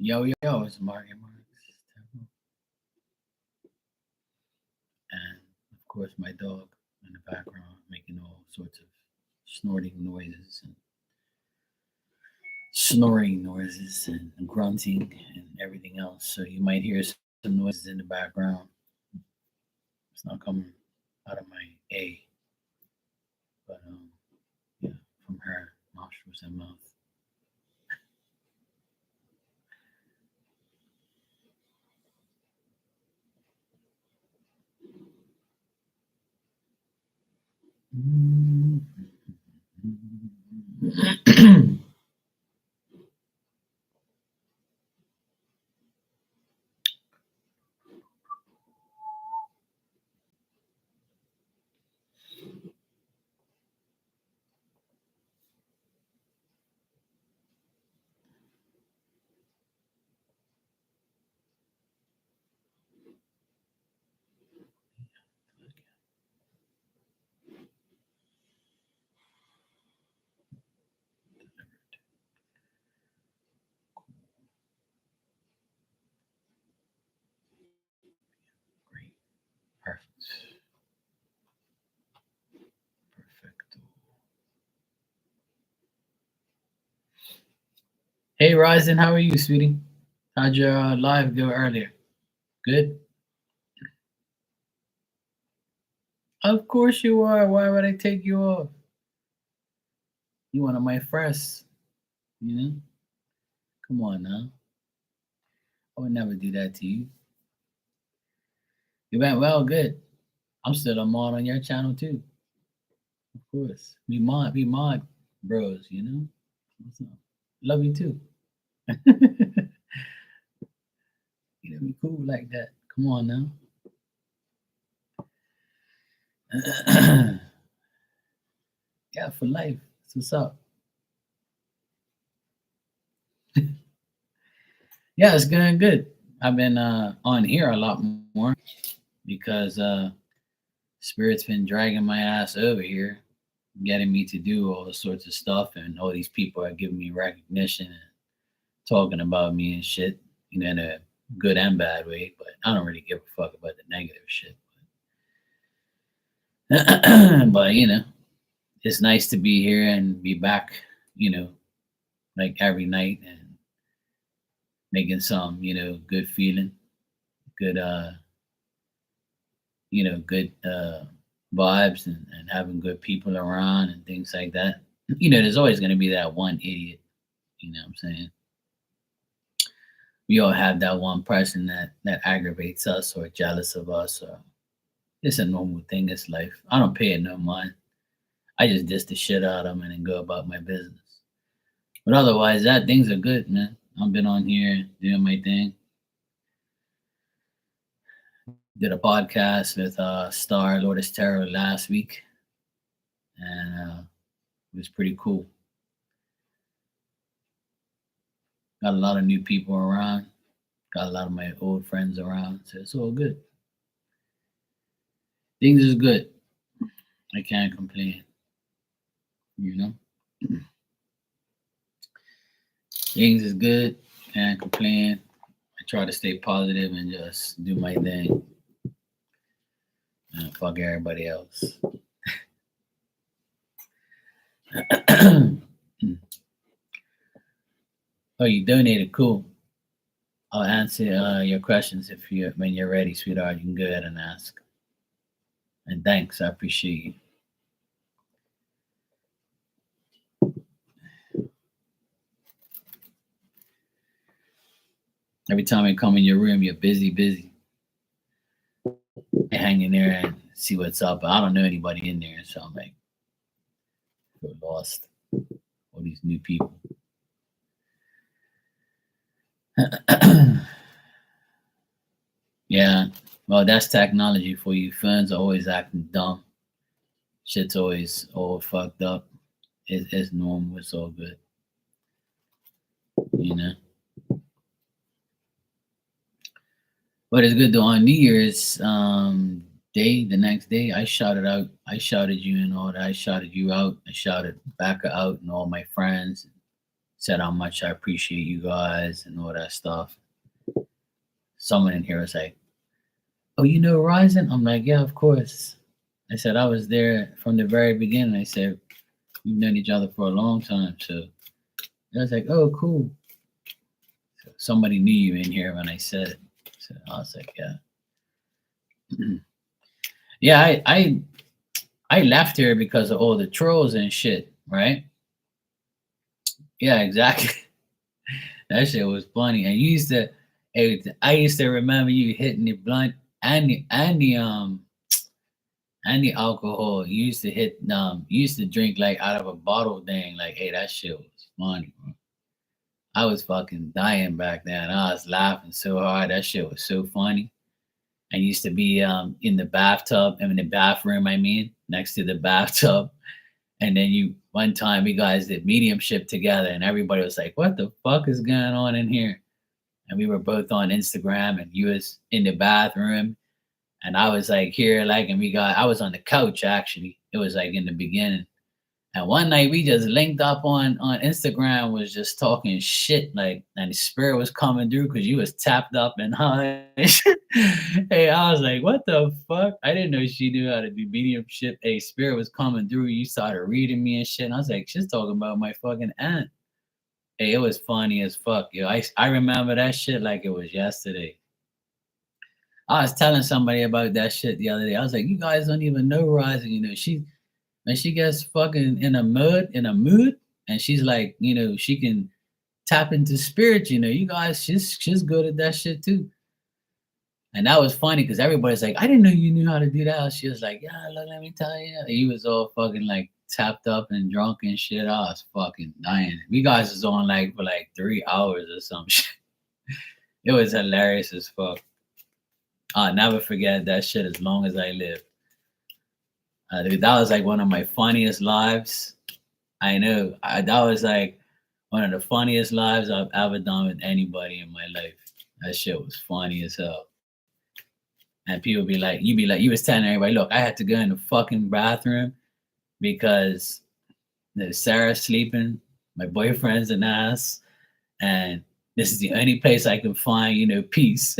Yo, it's Marty Marks. And of course, my dog in the background making all sorts of snorting noises and snoring noises and grunting and everything else. So you might hear some noises in the background. It's not coming out of my A, but yeah, from her nostrils and mouth. Great, perfect, perfecto. Hey, Ryzen, how are you, sweetie? How'd your live go earlier? Good. Of course you are. Why would I take you off? You one of my first, you know? Come on now. I would never do that to you. You went well, good. I'm still a mod on your channel too. Of course. We mod bros, you know? What's up? Love you too. You know, be cool like that. Come on now. Yeah, for life. That's what's up. Yeah, it's going good. I've been on here a lot more because Spirit's been dragging my ass over here, getting me to do all sorts of stuff, and all these people are giving me recognition and talking about me and shit, you know, in a good and bad way. But I don't really give a fuck about the negative shit. But you know, it's nice to be here and be back, you know, like every night and making some, you know, good feeling, good good vibes and having good people around and things like that. You know, there's always gonna be that one idiot, you know what I'm saying? We all have that one person that aggravates us or jealous of us or it's a normal thing, it's life. I don't pay it no mind. I just diss the shit out of them and then go about my business. But otherwise, that things are good, man. I've been on here doing my thing. Did a podcast with Star Lotus Terror last week, and it was pretty cool. Got a lot of new people around. Got a lot of my old friends around, so it's all good. Things is good. I can't complain. You know, things is good. Can't complain. I try to stay positive and just do my thing. And fuck everybody else. Oh, you donated. Cool. I'll answer your questions if you when you're ready, sweetheart. You can go ahead and ask. And thanks, I appreciate you. Every time I come in your room, you're busy, busy. I hang in there and see what's up. But I don't know anybody in there, so I'm like, feel lost. All these new people. Yeah, well, that's technology for you. Phones are always acting dumb. Shit's always all fucked up. It's normal. It's all good. You know. But it's good though. On New Year's day, the next day, I shouted out. I shouted you and all that. I shouted you out. I shouted Becca out and all my friends, said how much I appreciate you guys and all that stuff. Someone in here was like, "Oh, you know Ryzen?" I'm like, "Yeah, of course." I said I was there from the very beginning. I said we've known each other for a long time, so I was like, "Oh, cool." So somebody knew you in here when I said it. So I was like, "Yeah, yeah." I left here because of all the trolls and shit, right? Yeah, exactly. That shit was funny. And you used to, I used to remember you hitting the blunt and the alcohol. You used to you used to drink like out of a bottle thing. Like, hey, that shit was funny, bro. I was fucking dying back then. I was laughing so hard. That shit was so funny. I used to be in the bathtub, in the bathroom, I mean, next to the bathtub. And then one time we guys did mediumship together, and everybody was like, "What the fuck is going on in here?" And we were both on Instagram, and you was in the bathroom, and I was like here, like, and I was on the couch actually. It was like in the beginning, and one night we just linked up on Instagram, was just talking shit, like, and the spirit was coming through because you was tapped up and high. Hey, I was like, what the fuck? I didn't know she knew how to do mediumship. Hey, spirit was coming through. You started reading me and shit. And I was like, she's talking about my fucking aunt. Hey, it was funny as fuck, yo. I remember that shit like it was yesterday. I was telling somebody about that shit the other day. I was like, you guys don't even know Rising. When she gets fucking in a mood, and she's like, she can tap into spirit. You guys, she's good at that shit too. And that was funny because everybody's like, I didn't know you knew how to do that. She was like, yeah, look, let me tell you. He was all fucking like tapped up and drunk and shit. I was fucking dying. We guys was on like for like 3 hours or some shit. It was hilarious as fuck. I'll never forget that shit as long as I live. Dude, that was like one of my funniest lives. I know. That was like one of the funniest lives I've ever done with anybody in my life. That shit was funny as hell. And people be like, you was telling everybody, look, I had to go in the fucking bathroom because there's Sarah sleeping, my boyfriend's an ass, and this is the only place I can find, peace.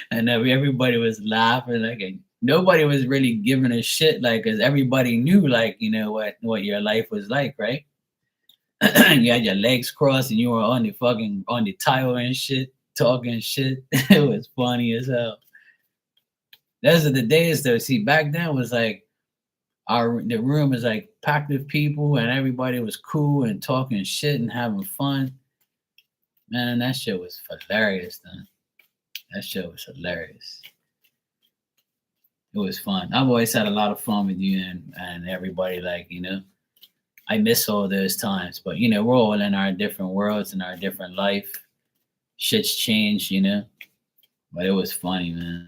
And everybody was laughing, like, and nobody was really giving a shit, like, because everybody knew, like, what your life was like, right? You had your legs crossed and you were on the tile and shit, talking shit. It was funny as hell. Those are the days though. See, back then was like the room was like packed with people and everybody was cool and talking shit and having fun. Man, that shit was hilarious, then. That shit was hilarious. It was fun. I've always had a lot of fun with you and everybody, like, I miss all those times. But we're all in our different worlds and our different life. Shit's changed, But it was funny, man.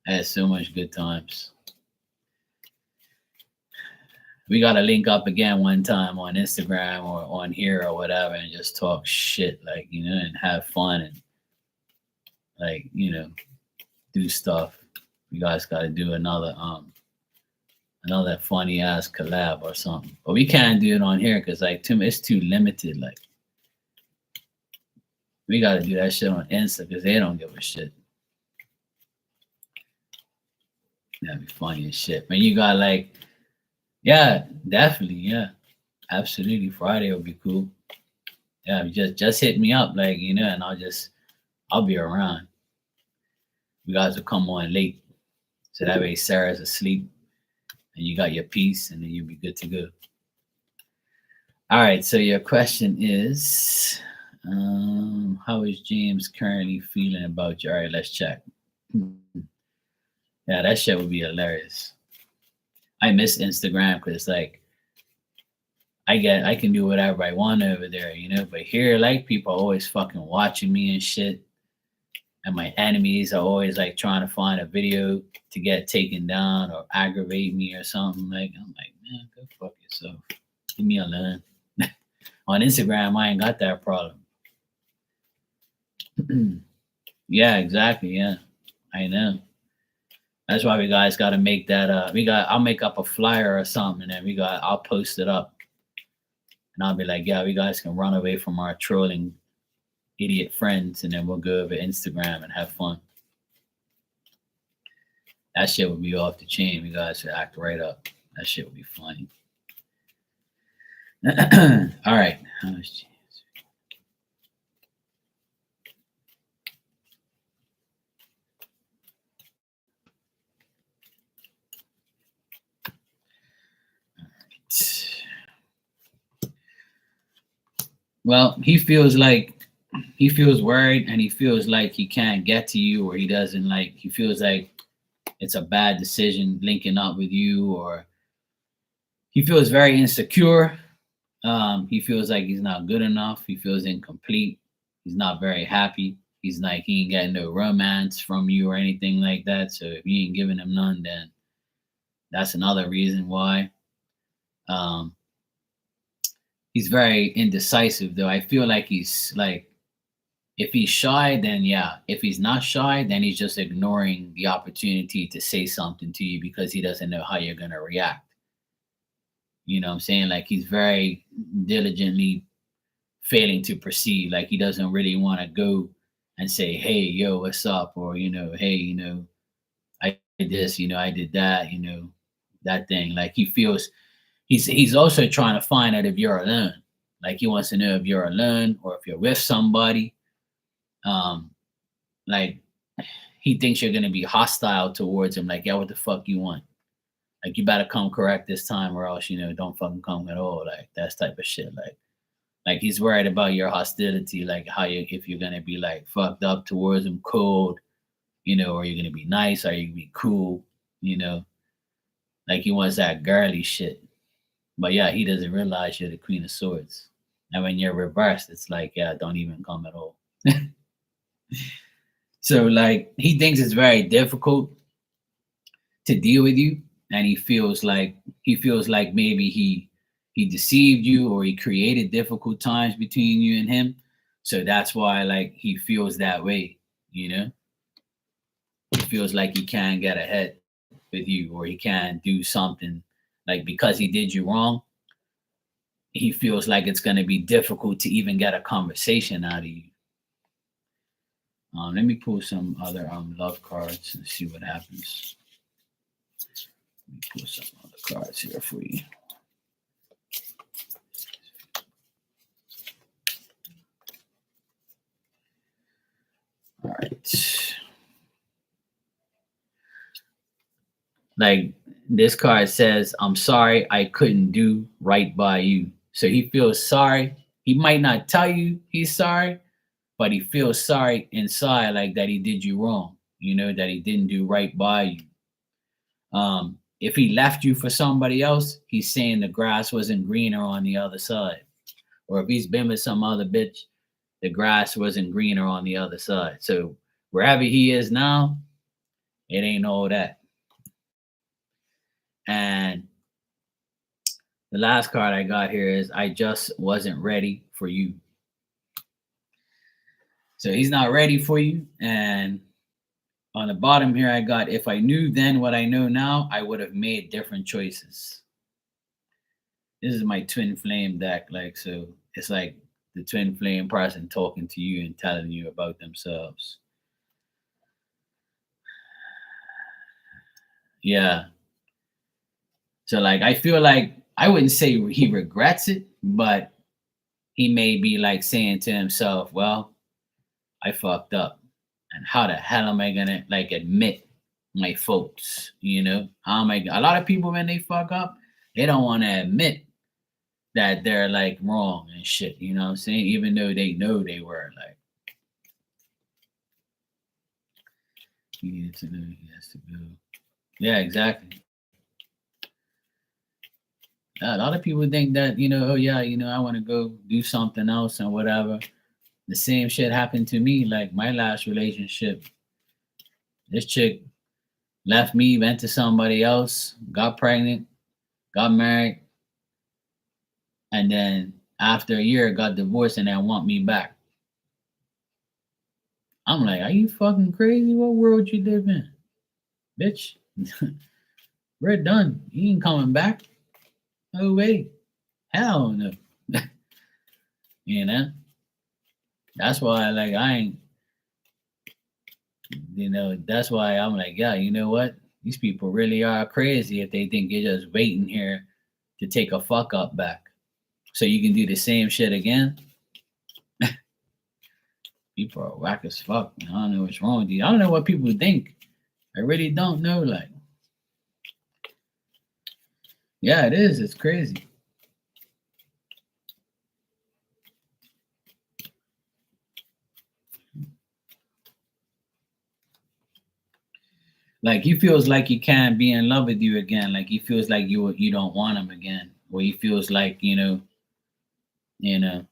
I had so much good times. We gotta link up again one time on Instagram or on here or whatever and just talk shit, like, and have fun and like, do stuff. You guys gotta do another funny ass collab or something. But we can't do it on here because like it's too limited. Like we gotta do that shit on Insta because they don't give a shit. That'd be funny as shit. Man, you got like, yeah, definitely, yeah. Absolutely. Friday would be cool. Yeah, just hit me up, like, and I'll be around. You guys will come on late. So that way Sarah's asleep and you got your piece and then you'll be good to go. All right, so your question is, how is James currently feeling about you? All right, let's check. Yeah, that shit would be hilarious. I miss Instagram because like I can do whatever I want over there, but here like people are always fucking watching me and shit. And my enemies are always like trying to find a video to get taken down or aggravate me or something. Like I'm like, man, go fuck yourself. Leave me alone. On Instagram, I ain't got that problem. Yeah, exactly. Yeah, I know. That's why we guys got to make that. I'll make up a flyer or something, and then I'll post it up. And I'll be like, yeah, you guys can run away from our trolling idiot friends, and then we'll go over Instagram and have fun. That shit would be off the chain. You guys should act right up. That shit would be funny. All right. Well, he feels worried, and he feels like he can't get to you, or he doesn't like, he feels like it's a bad decision linking up with you, or he feels very insecure. He feels like he's not good enough. He feels incomplete. He's not very happy. He's like, he ain't getting no romance from you or anything like that. So if you ain't giving him none, then that's another reason why. He's very indecisive, though. I feel like he's like, if he's shy, then yeah. If he's not shy, then he's just ignoring the opportunity to say something to you because he doesn't know how you're gonna react. You know what I'm saying? Like, he's very diligently failing to perceive. Like, he doesn't really want to go and say, hey, yo, what's up? Or, hey, I did this, I did that, that thing. Like, he feels he's also trying to find out if you're alone. Like, he wants to know if you're alone or if you're with somebody. Like, he thinks you're gonna be hostile towards him. Like, yeah, what the fuck you want? Like, you better come correct this time, or else, don't fucking come at all. Like, that type of shit. Like he's worried about your hostility, like if you're gonna be like fucked up towards him, cold, or you're gonna be nice, or you gonna be cool, like he wants that girly shit. But yeah, he doesn't realize you're the Queen of Swords, and when you're reversed, it's like, yeah, don't even come at all. So like, he thinks it's very difficult to deal with you, and he feels like maybe he deceived you, or he created difficult times between you and him. So that's why, like, he feels that way. He feels like he can't get ahead with you, or he can't do something, like, because he did you wrong. He feels like it's going to be difficult to even get a conversation out of you. Let me pull some other love cards and see what happens. Let me pull some other cards here for you. All right. Like, this card says, I'm sorry I couldn't do right by you. So he feels sorry. He might not tell you he's sorry, but he feels sorry inside, like that he did you wrong, that he didn't do right by you. If he left you for somebody else, he's saying the grass wasn't greener on the other side. Or if he's been with some other bitch, the grass wasn't greener on the other side. So wherever he is now, it ain't all that. And the last card I got here is, I just wasn't ready for you. So he's not ready for you. And on the bottom here, I got, if I knew then what I know now, I would have made different choices. This is my twin flame deck. Like, so it's like the twin flame person talking to you and telling you about themselves. Yeah. So like, I feel like, I wouldn't say he regrets it, but he may be like saying to himself, well, I fucked up. And how the hell am I gonna like admit my faults? How am I? A lot of people, when they fuck up, they don't want to admit that they're like wrong and shit. You know what I'm saying? Even though they know they were. Like, he needed to know he has to go. Yeah, exactly. A lot of people think that, oh yeah, I want to go do something else and whatever. The same shit happened to me. Like, my last relationship, this chick left me, went to somebody else, got pregnant, got married, and then after a year got divorced, and then want me back. I'm like, are you fucking crazy? What world you live in? Bitch. We're done. You ain't coming back. No way. Hell no. You know, that's why like I ain't. That's why I'm like, yeah, you know what? These people really are crazy if they think you're just waiting here to take a fuck up back, so you can do the same shit again. People are whack as fuck. Man. I don't know what's wrong with you. I don't know what people think. I really don't know. Like, yeah, it is. It's crazy. Like he feels like he can't be in love with you again. Like he feels like you don't want him again. Or he feels like you know,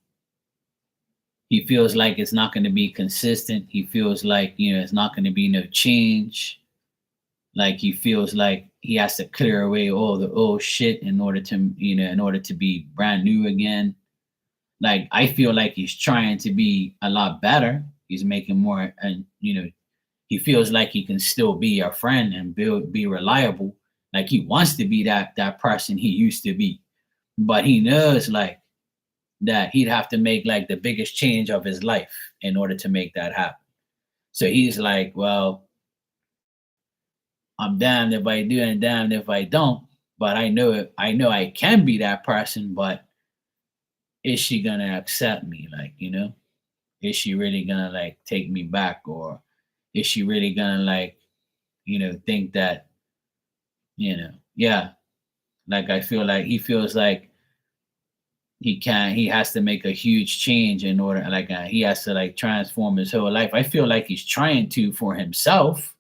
he feels like it's not going to be consistent. He feels like it's not going to be no change. Like he feels like he has to clear away all the old shit in order to in order to be brand new again. Like I feel like he's trying to be a lot better. He's making more, and he feels like he can still be your friend and be reliable. Like he wants to be that person he used to be, but he knows like that he'd have to make like the biggest change of his life in order to make that happen. So he's like, well, I'm damned if I do and damned if I don't. But I know it. I know I can be that person. But is she gonna accept me? Like, is she really gonna like take me back, or is she really gonna like, think that, yeah. Like I feel like he feels like he has to make a huge change in order, like he has to like transform his whole life. I feel like he's trying to for himself.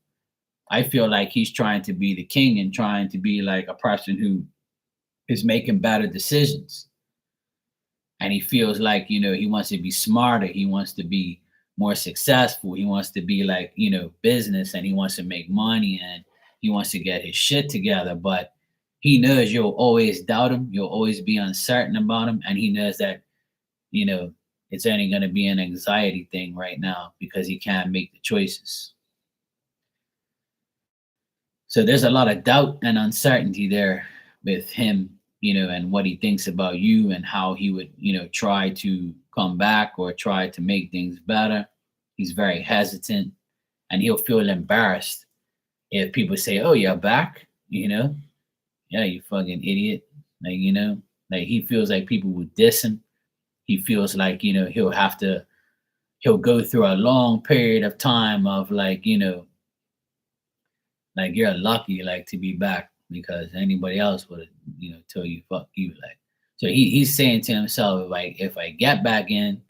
I feel like he's trying to be the king and trying to be like a person who is making better decisions. And he feels like, he wants to be smarter. He wants to be more successful. He wants to be like, business, and he wants to make money, and he wants to get his shit together. But he knows you'll always doubt him. You'll always be uncertain about him. And he knows that, you know, it's only going to be an anxiety thing right now because he can't make the choices. So there's a lot of doubt and uncertainty there with him, and what he thinks about you and how he would, try to come back or try to make things better. He's very hesitant, and he'll feel embarrassed if people say, "Oh, you're back," yeah, you fucking idiot. Like, like he feels like people would diss him. He feels like, he'll go through a long period of time of like, like you're lucky like to be back because anybody else would have, tell you fuck you. Like, so he's saying to himself, like, if I get back in,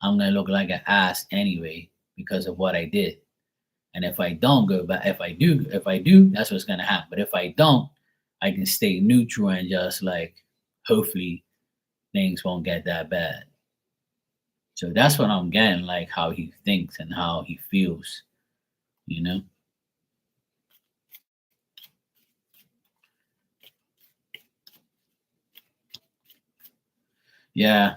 I'm gonna look like an ass anyway because of what I did. And if I don't go back, if I do, that's what's gonna happen. But if I don't, I can stay neutral and just like hopefully things won't get that bad. So that's what I'm getting, like how he thinks and how he feels, you know? Yeah,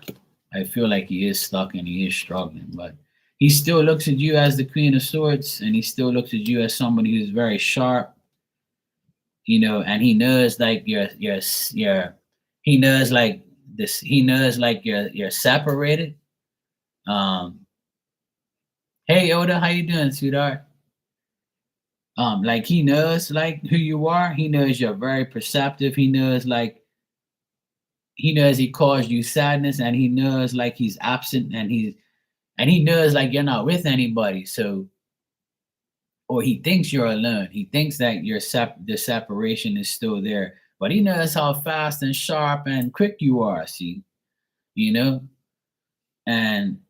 I feel like he is stuck and he is struggling, but he still looks at you as the Queen of Swords, and he still looks at you as somebody who's very sharp, and he knows like he knows like this, he knows like you're separated. Um, hey Oda, how you doing, sweetheart? Like he knows like who you are. He knows you're very perceptive. He knows he caused you sadness, and he knows like he's absent, and he knows like you're not with anybody. So, or he thinks you're alone. He thinks that the separation is still there, but he knows how fast and sharp and quick you are. See, you know, and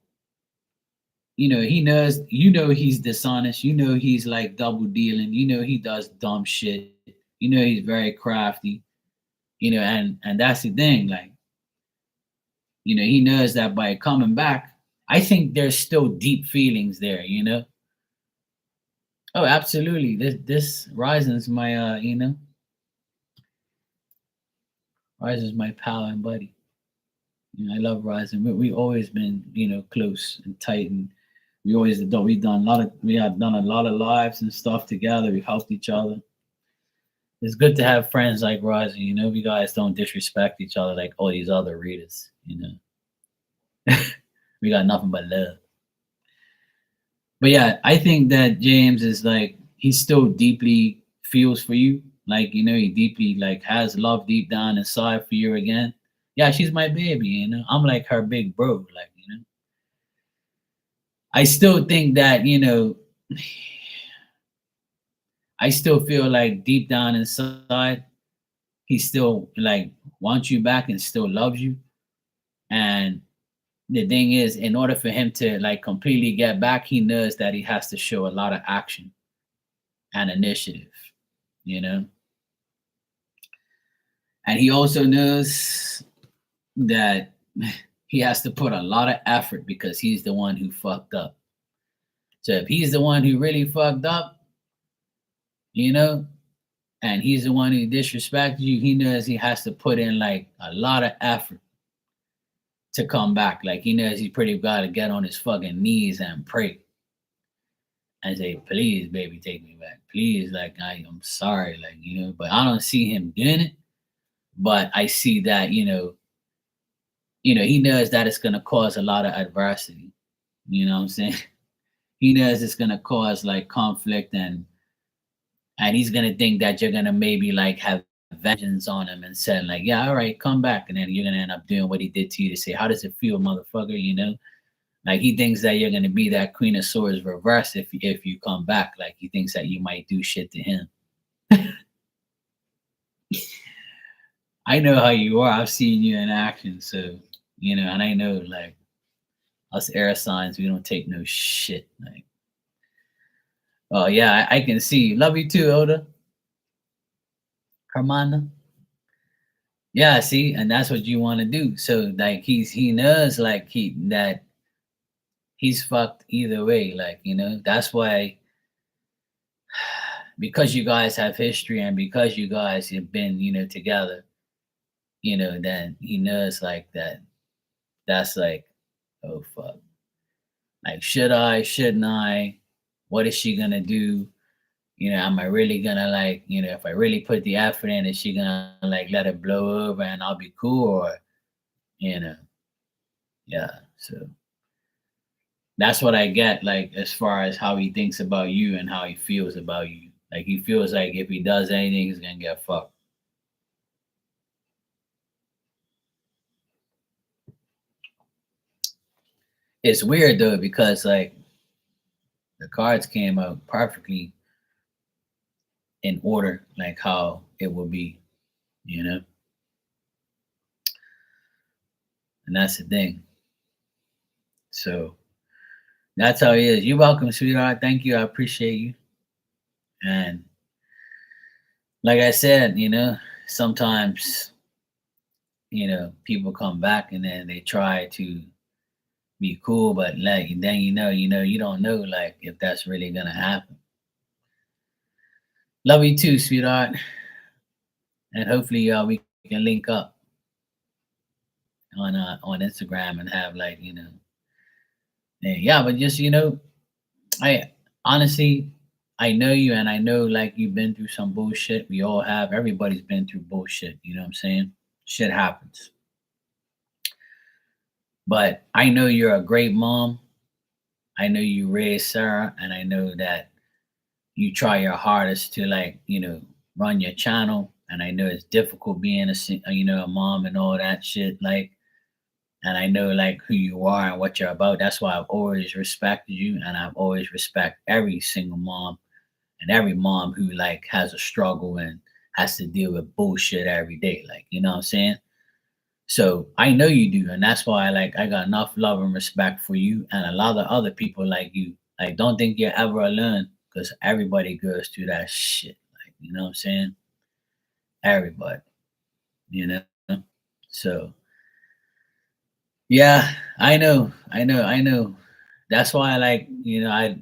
he knows. He's dishonest. He's like double dealing. He does dumb shit. He's very crafty. And that's the thing. Like, he knows that by coming back, I think there's still deep feelings there. Oh, absolutely. This Ryzen's my Ryzen's my pal and buddy. I love Ryzen. We always been, close and tight, and we have done a lot of lives and stuff together. We helped each other. It's good to have friends like Ryzen, you guys don't disrespect each other like all these other readers. We got nothing but love. But yeah, I think that James is like he still deeply feels for you. Like, he deeply like has love deep down inside for you again. Yeah, she's my baby. I'm like her big bro. Like. I still think that, I still feel like deep down inside, he still like wants you back and still loves you. And the thing is, in order for him to like completely get back, he knows that he has to show a lot of action and initiative, you know? And he also knows that he has to put a lot of effort because he's the one who fucked up. So if he's the one who really fucked up, you know, and he's the one who disrespected you, he knows he has to put in like a lot of effort to come back. Like he knows he's pretty got to get on his fucking knees and pray and say, "Please, baby, take me back. Please, like I'm sorry, like But I don't see him doing it. But I see that he knows that it's gonna cause a lot of adversity. You know what I'm saying? He knows it's gonna cause like conflict and he's gonna think that you're gonna maybe like have vengeance on him and said like, yeah, all right, come back, and then you're gonna end up doing what he did to you to say, how does it feel, motherfucker? Like he thinks that you're gonna be that Queen of Swords reverse if you come back. Like he thinks that you might do shit to him. I know how you are. I've seen you in action, so and I know like us air signs, we don't take no shit. Like, oh yeah, I can see. Love you too, Oda. Hermana. Yeah, see, and that's what you want to do. So like he knows like that he's fucked either way. Like, that's why because you guys have history and because you guys have been, together, then he knows like that that's like, oh fuck. Like, should I, shouldn't I? What is she gonna do? Am I really gonna like, if I really put the effort in, is she gonna like let it blow over and I'll be cool or you know, yeah. So that's what I get, like as far as how he thinks about you and how he feels about you. Like he feels like if he does anything, he's gonna get fucked. It's weird though because like the cards came out perfectly in order, like how it will be, you know, and that's the thing. So that's how he is. You're welcome, sweetheart. Thank you. I appreciate you. And like I said, sometimes people come back and then they try to be cool, but like then you don't know like if that's really gonna happen. Love you too, sweetheart, and hopefully we can link up on Instagram and have like yeah. But just I honestly I know you and I know like you've been through some bullshit. We all have. Everybody's been through bullshit. You know what I'm saying? Shit happens. But I know you're a great mom. I know you raised Sarah, and I know that you try your hardest to like run your channel. And I know it's difficult being a mom and all that shit. Like, and I know like who you are and what you're about. That's why I've always respected you, and I've always respect every single mom and every mom who like has a struggle and has to deal with bullshit every day. Like, you know what I'm saying? So I know you do, and that's why like I got enough love and respect for you and a lot of other people like you. Like, don't think you're ever alone because everybody goes through that shit. Like, you know what I'm saying? Everybody, you know. So yeah, I know. That's why I like I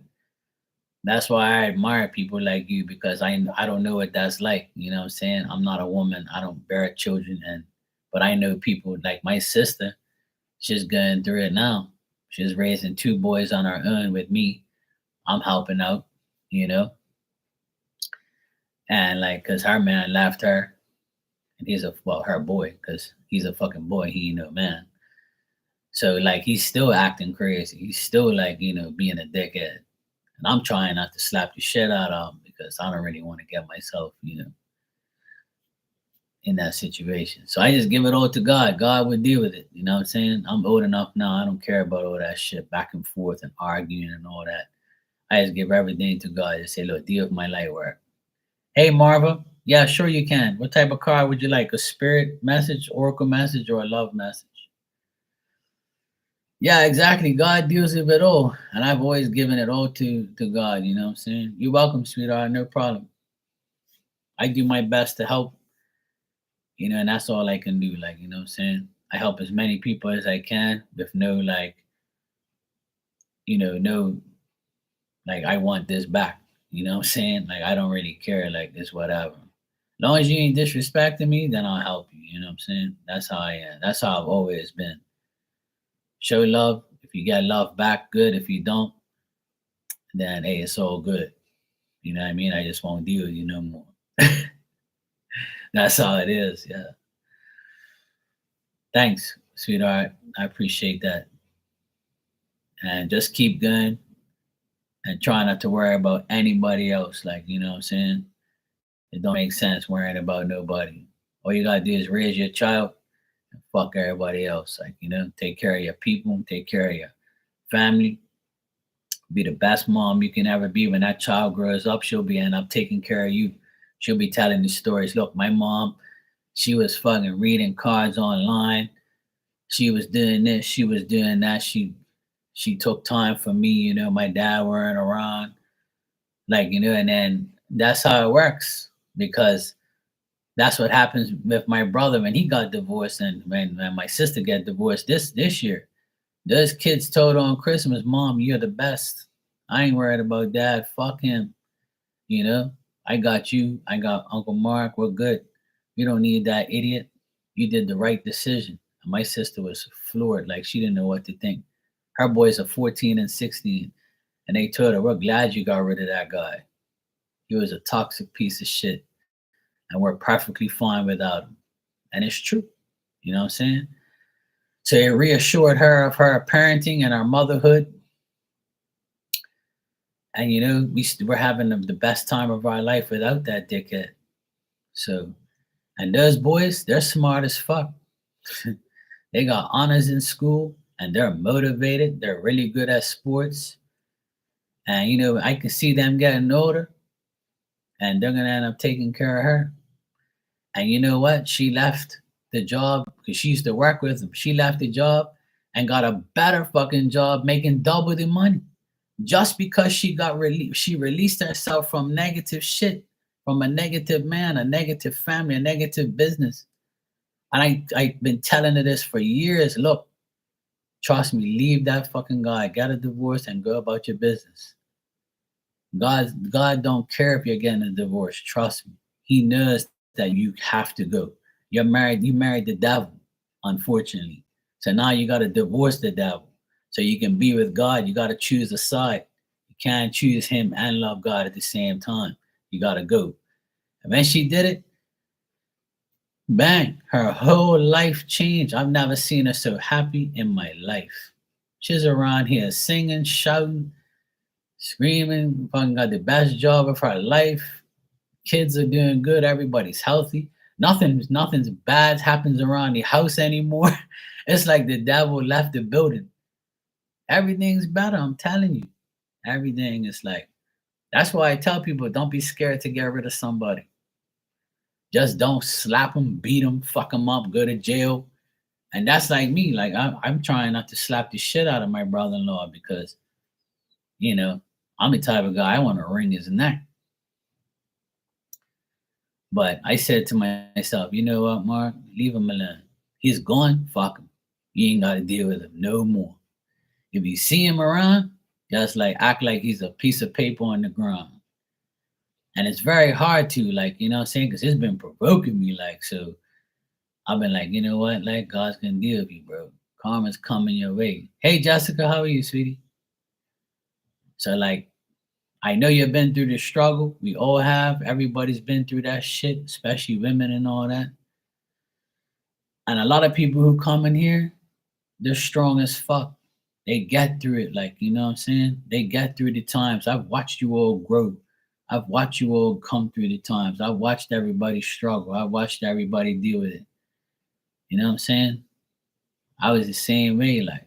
that's why I admire people like you because I don't know what that's like. You know what I'm saying? I'm not a woman. I don't bear children, but I know people like my sister. She's going through it now. She's raising two boys on her own with me. I'm helping out, you know, and like, cause her man left her, and he's her boy, cause he's a fucking boy. He ain't no man. So like he's still acting crazy. He's still like, being a dickhead. And I'm trying not to slap the shit out of him because I don't really want to get myself, in that situation. So I just give it all to God. God would deal with it. You know what I'm saying? I'm old enough now. I don't care about all that shit back and forth and arguing and all that. I just give everything to God and say, look, deal with my light work. Hey, Marva. Yeah, sure you can. What type of card would you like? A spirit message, oracle message, or a love message? Yeah, exactly. God deals with it all. And I've always given it all to God. You know what I'm saying? You're welcome, sweetheart. No problem. I do my best to help, and that's all I can do. Like, you know what I'm saying? I help as many people as I can with no, like, no, like, I want this back. You know what I'm saying? Like, I don't really care. Like, it's whatever. As long as you ain't disrespecting me, then I'll help you. You know what I'm saying? That's how I am. That's how I've always been. Show love. If you get love back, good. If you don't, then hey, it's all good. You know what I mean? I just won't deal with you no more. That's how it is. Yeah. Thanks, sweetheart. I appreciate that. And just keep going and try not to worry about anybody else. Like, you know what I'm saying? It don't make sense worrying about nobody. All you gotta do is raise your child and fuck everybody else. Like, take care of your people, take care of your family. Be the best mom you can ever be. When that child grows up, she'll be end up taking care of you. She'll be telling the stories. Look, my mom, she was fucking reading cards online. She was doing this, she was doing that. She took time for me, my dad weren't around. Like, and then that's how it works. Because that's what happens with my brother when he got divorced and when my sister got divorced this year. Those kids told on Christmas, Mom, you're the best. I ain't worried about dad. Fuck him. You know, I got you. I got Uncle Mark. We're good. We don't need that idiot. You did the right decision. And my sister was floored. Like she didn't know what to think. Her boys are 14 and 16. And they told her, we're glad you got rid of that guy. He was a toxic piece of shit. And we're perfectly fine without him. And it's true. You know what I'm saying? So it reassured her of her parenting and our motherhood. And we're having the best time of our life without that dickhead. So, and those boys, they're smart as fuck. They got honors in school and they're motivated. They're really good at sports. And I can see them getting older and they're gonna end up taking care of her. And you know what? She left the job because she used to work with them. She left the job and got a better fucking job making double the money. Just because she released herself from negative shit, from a negative man, a negative family, a negative business. And I've been telling her this for years. Look, trust me, leave that fucking guy, get a divorce and go about your business. God don't care if you're getting a divorce. Trust me. He knows that you have to go. You married the devil, unfortunately. So now you gotta divorce the devil. So you can be with God. You gotta choose a side. You can't choose him and love God at the same time. You gotta go. And when she did it, bang, her whole life changed. I've never seen her so happy in my life. She's around here singing, shouting, screaming, fucking got the best job of her life. Kids are doing good, everybody's healthy. Nothing's bad happens around the house anymore. It's like the devil left the building. Everything's better, I'm telling you. Everything is like that's why I tell people don't be scared to get rid of somebody. Just don't slap them, beat them, fuck them up, go to jail. And that's like me. Like I'm trying not to slap the shit out of my brother-in-law because, you know, I'm the type of guy I want to wring his neck. But I said to myself, you know what, Mark? Leave him alone. He's gone. Fuck him. You ain't got to deal with him no more. If you see him around, just like act like he's a piece of paper on the ground. And it's very hard to, like, you know what I'm saying? Because it's been provoking me. Like, so I've been like, you know what? Like, God's going to deal with you, bro. Karma's coming your way. Hey, Jessica, how are you, sweetie? So, like, I know you've been through the struggle. We all have. Everybody's been through that shit, especially women and all that. And a lot of people who come in here, they're strong as fuck. They get through it, like, you know what I'm saying? They get through the times. I've watched you all grow. I've watched you all come through the times. I've watched everybody struggle. I've watched everybody deal with it. You know what I'm saying? I was the same way, like,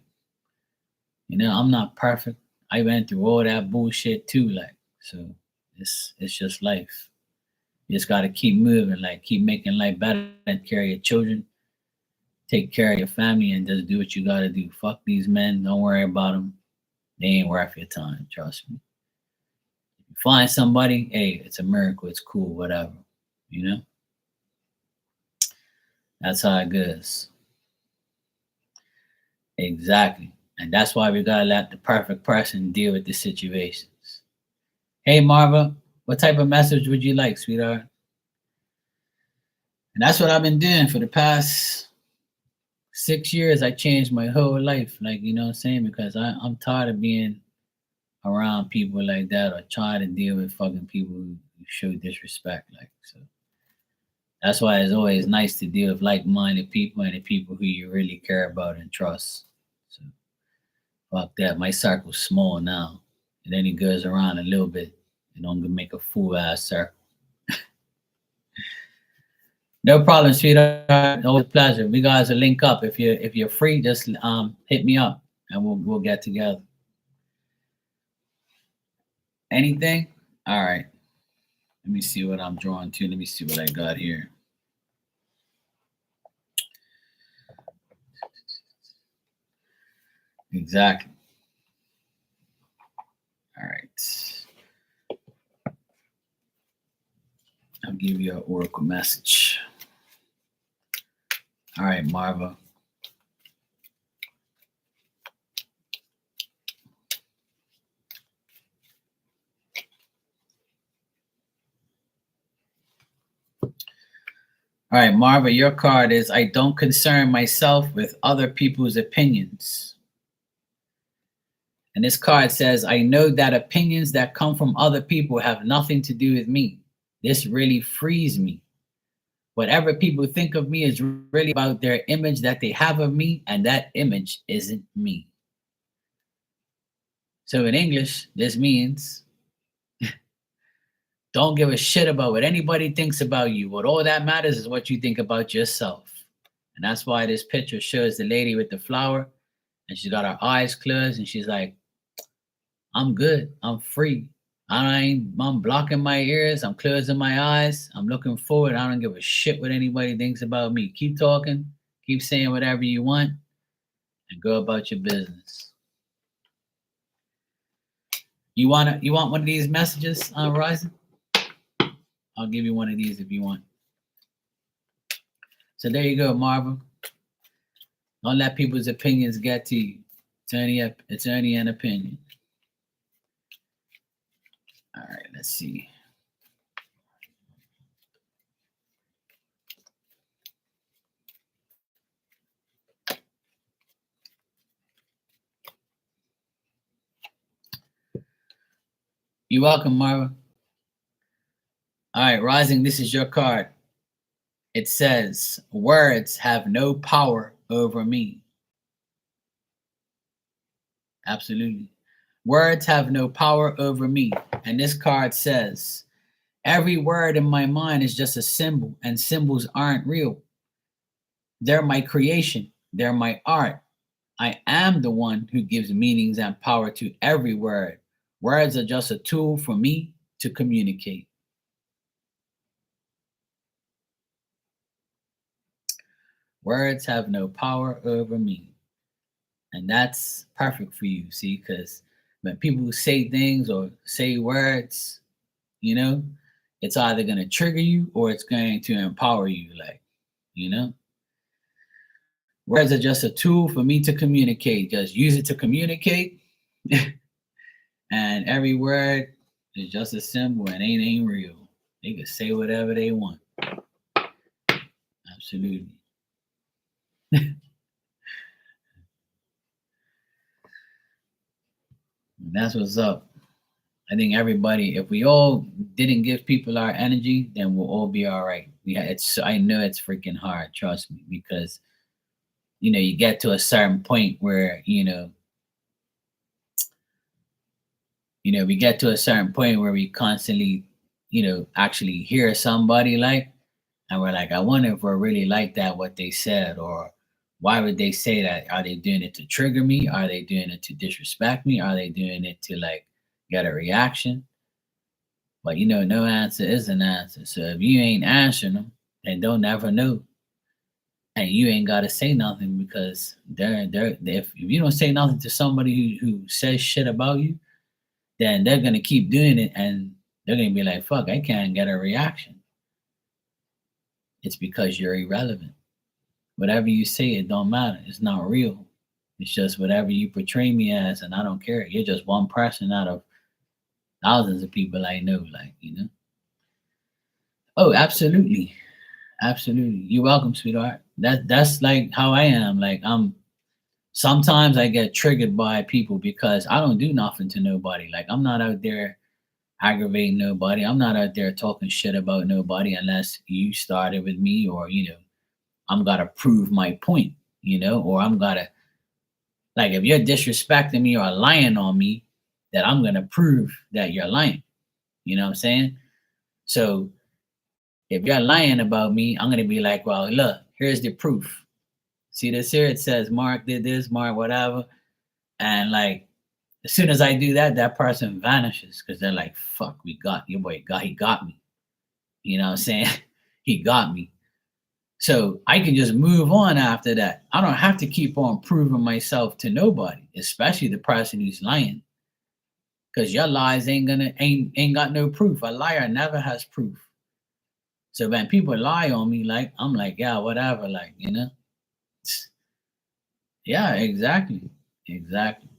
I'm not perfect. I went through all that bullshit too, like, so it's just life. You just gotta keep moving, like keep making life better and care of your children, take care of your family, and just do what you gotta do. Fuck these men. Don't worry about them. They ain't worth your time. Trust me. You find somebody, hey, it's a miracle. It's cool, whatever. You know, that's how it goes. Exactly. And that's why we gotta let the perfect person deal with the situations. Hey Marva, what type of message would you like, sweetheart? And that's what I've been doing for the past 6 years. I changed my whole life, like, you know what I'm saying? Because I'm tired of being around people like that or trying to deal with fucking people who show disrespect. Like, so that's why it's always nice to deal with like-minded people and the people who you really care about and trust. So fuck that. My circle's small now. It only goes around a little bit. You don't make a fool ass circle. No problem, sweetheart. Always a pleasure. We guys will link up. If you're free, just hit me up and we'll get together. Anything? All right. Let me see what I'm drawing to. Let me see what I got here. Exactly. All right. I'll give you an oracle message. All right, Marva. All right, Marva, your card is I don't concern myself with other people's opinions. And this card says, I know that opinions that come from other people have nothing to do with me. This really frees me. Whatever people think of me is really about their image that they have of me, and that image isn't me. So in English, this means don't give a shit about what anybody thinks about you. What all that matters is what you think about yourself. And that's why this picture shows the lady with the flower and she's got her eyes closed and she's like, I'm good. I'm free. I'm blocking my ears. I'm closing my eyes. I'm looking forward. I don't give a shit what anybody thinks about me. Keep talking. Keep saying whatever you want and go about your business. You want one of these messages on Verizon? I'll give you one of these if you want. So there you go, Marvel. Don't let people's opinions get to you. It's only an opinion. All right, let's see. You're welcome, Marva. All right, Rising, this is your card. It says, words have no power over me. Absolutely. Words have no power over me. And this card says, every word in my mind is just a symbol, and symbols aren't real. They're my creation, they're my art. I am the one who gives meanings and power to every word. Words are just a tool for me to communicate. Words have no power over me. And that's perfect for you, see, because when people say things or say words, it's either going to trigger you or it's going to empower you. Like, you know, words are just a tool for me to communicate. Just use it to communicate. And every word is just a symbol and ain't real. They can say whatever they want. Absolutely. That's what's up. I think everybody, if we all didn't give people our energy, then we'll all be all right. I know it's freaking hard, trust me, because you get to a certain point where, we get to a certain point where we constantly, actually hear somebody like, and we're like, I wonder if we're really like that, what they said, or why would they say that? Are they doing it to trigger me? Are they doing it to disrespect me? Are they doing it to like get a reaction? But no answer is an answer. So if you ain't answering them, then don't never know. And you ain't gotta say nothing because if you don't say nothing to somebody who says shit about you, then they're gonna keep doing it and they're gonna be like, fuck, I can't get a reaction. It's because you're irrelevant. Whatever you say, it don't matter. It's not real. It's just whatever you portray me as, and I don't care. You're just one person out of thousands of people I know, like. Oh, absolutely. Absolutely. You're welcome, sweetheart. That's like how I am. Like sometimes I get triggered by people because I don't do nothing to nobody. Like I'm not out there aggravating nobody. I'm not out there talking shit about nobody unless you started with me or, I'm gotta prove my point, or I'm gotta like if you're disrespecting me or lying on me, that I'm gonna prove that you're lying. You know what I'm saying? So if you're lying about me, I'm gonna be like, well, look, here's the proof. See this here? It says Mark did this, Mark whatever, and like as soon as I do that, that person vanishes because they're like, fuck, we got your boy. He got me. You know what I'm saying? He got me. So I can just move on after that. I don't have to keep on proving myself to nobody, especially the person who's lying. Because your lies ain't got no proof. A liar never has proof. So when people lie on me, like I'm like, yeah, whatever, like, yeah, exactly. Exactly.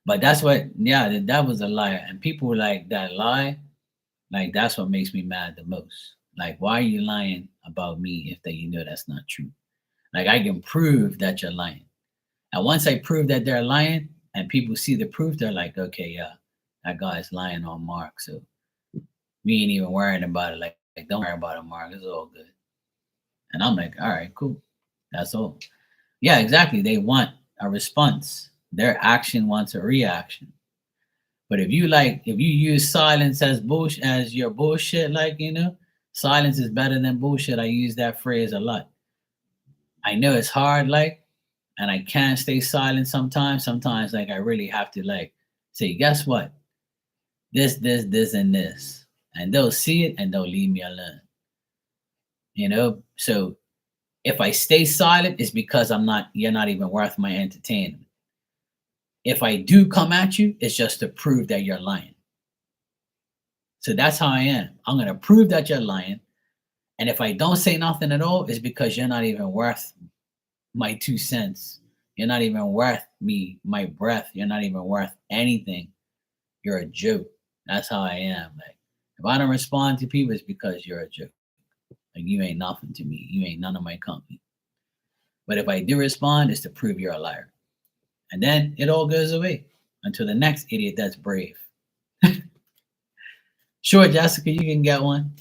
But that's what, yeah, that was a liar. And people like that lie, like that's what makes me mad the most. Like, why are you lying about me if that that's not true? Like I can prove that you're lying. And once I prove that they're lying and people see the proof, they're like, okay, yeah, that guy's lying on Mark. So we ain't even worrying about it. Like don't worry about it, Mark. It's all good. And I'm like, all right, cool. That's all. Yeah, exactly. They want a response. Their action wants a reaction. But if you use silence as bullshit as your bullshit, like silence is better than bullshit. I use that phrase a lot. I know it's hard, like, and I can't stay silent sometimes. Sometimes, like, I really have to like say, guess what? This, and this, and they'll see it and they'll leave me alone. So if I stay silent, it's because you're not even worth my entertainment. If I do come at you, it's just to prove that you're lying. So that's how I am. I'm gonna prove that you're lying. And if I don't say nothing at all, it's because you're not even worth my 2 cents. You're not even worth my breath. You're not even worth anything. You're a joke. That's how I am. Like if I don't respond to people, it's because you're a joke. Like you ain't nothing to me. You ain't none of my company. But if I do respond, it's to prove you're a liar. And then it all goes away until the next idiot that's brave. Sure, Jessica, you can get one.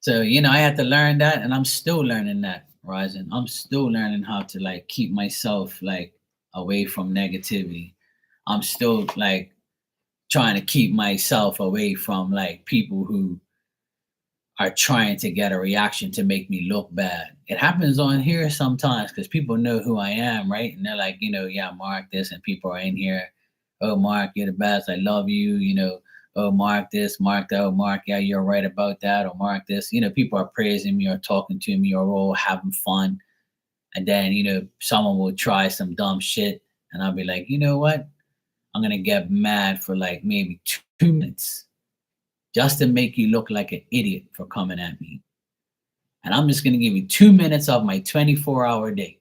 So, I had to learn that and I'm still learning that, Ryzen. I'm still learning how to like keep myself like away from negativity. I'm still like trying to keep myself away from like people who are trying to get a reaction to make me look bad. It happens on here sometimes because people know who I am, right? And they're like, yeah, Mark this, and people are in here, oh, Mark, you're the best. I love you, oh, Mark this, Mark that, oh, Mark, yeah, you're right about that, or Mark this. People are praising me or talking to me or all having fun. And then, someone will try some dumb shit, and I'll be like, you know what? I'm going to get mad for like maybe 2 minutes just to make you look like an idiot for coming at me. And I'm just going to give you 2 minutes of my 24-hour day.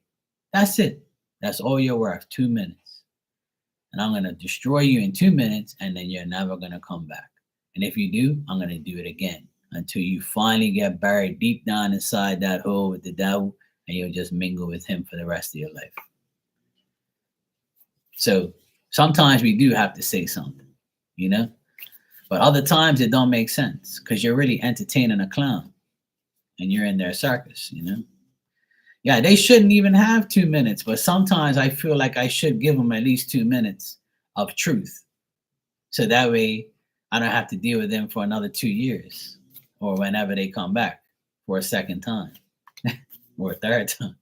That's it. That's all you're worth, 2 minutes. And I'm going to destroy you in 2 minutes, and then you're never going to come back. And if you do, I'm going to do it again until you finally get buried deep down inside that hole with the devil, and you'll just mingle with him for the rest of your life. So sometimes we do have to say something, But other times it don't make sense because you're really entertaining a clown and you're in their circus, you know? Yeah, they shouldn't even have 2 minutes, but sometimes I feel like I should give them at least 2 minutes of truth. So that way I don't have to deal with them for another 2 years or whenever they come back for a second time or a third time.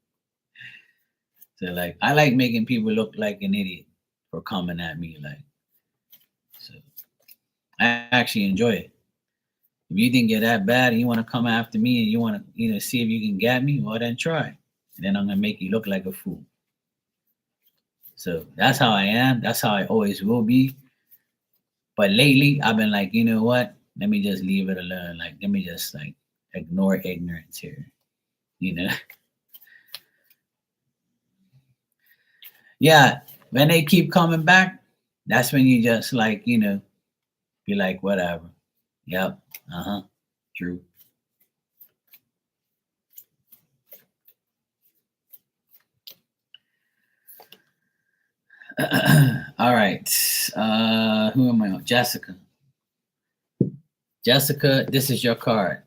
So like I like making people look like an idiot for coming at me. Like, so I actually enjoy it. If you think you're that bad and you want to come after me and you want to, see if you can get me, well then try. And then I'm gonna make you look like a fool. So that's how I am. That's how I always will be. But lately I've been like, you know what? Let me just leave it alone. Like, let me just like ignore ignorance here. You know? Yeah. When they keep coming back, that's when you just like, be like, whatever. Yep. Uh-huh. True. All right. Who am I on? Jessica. Jessica, this is your card.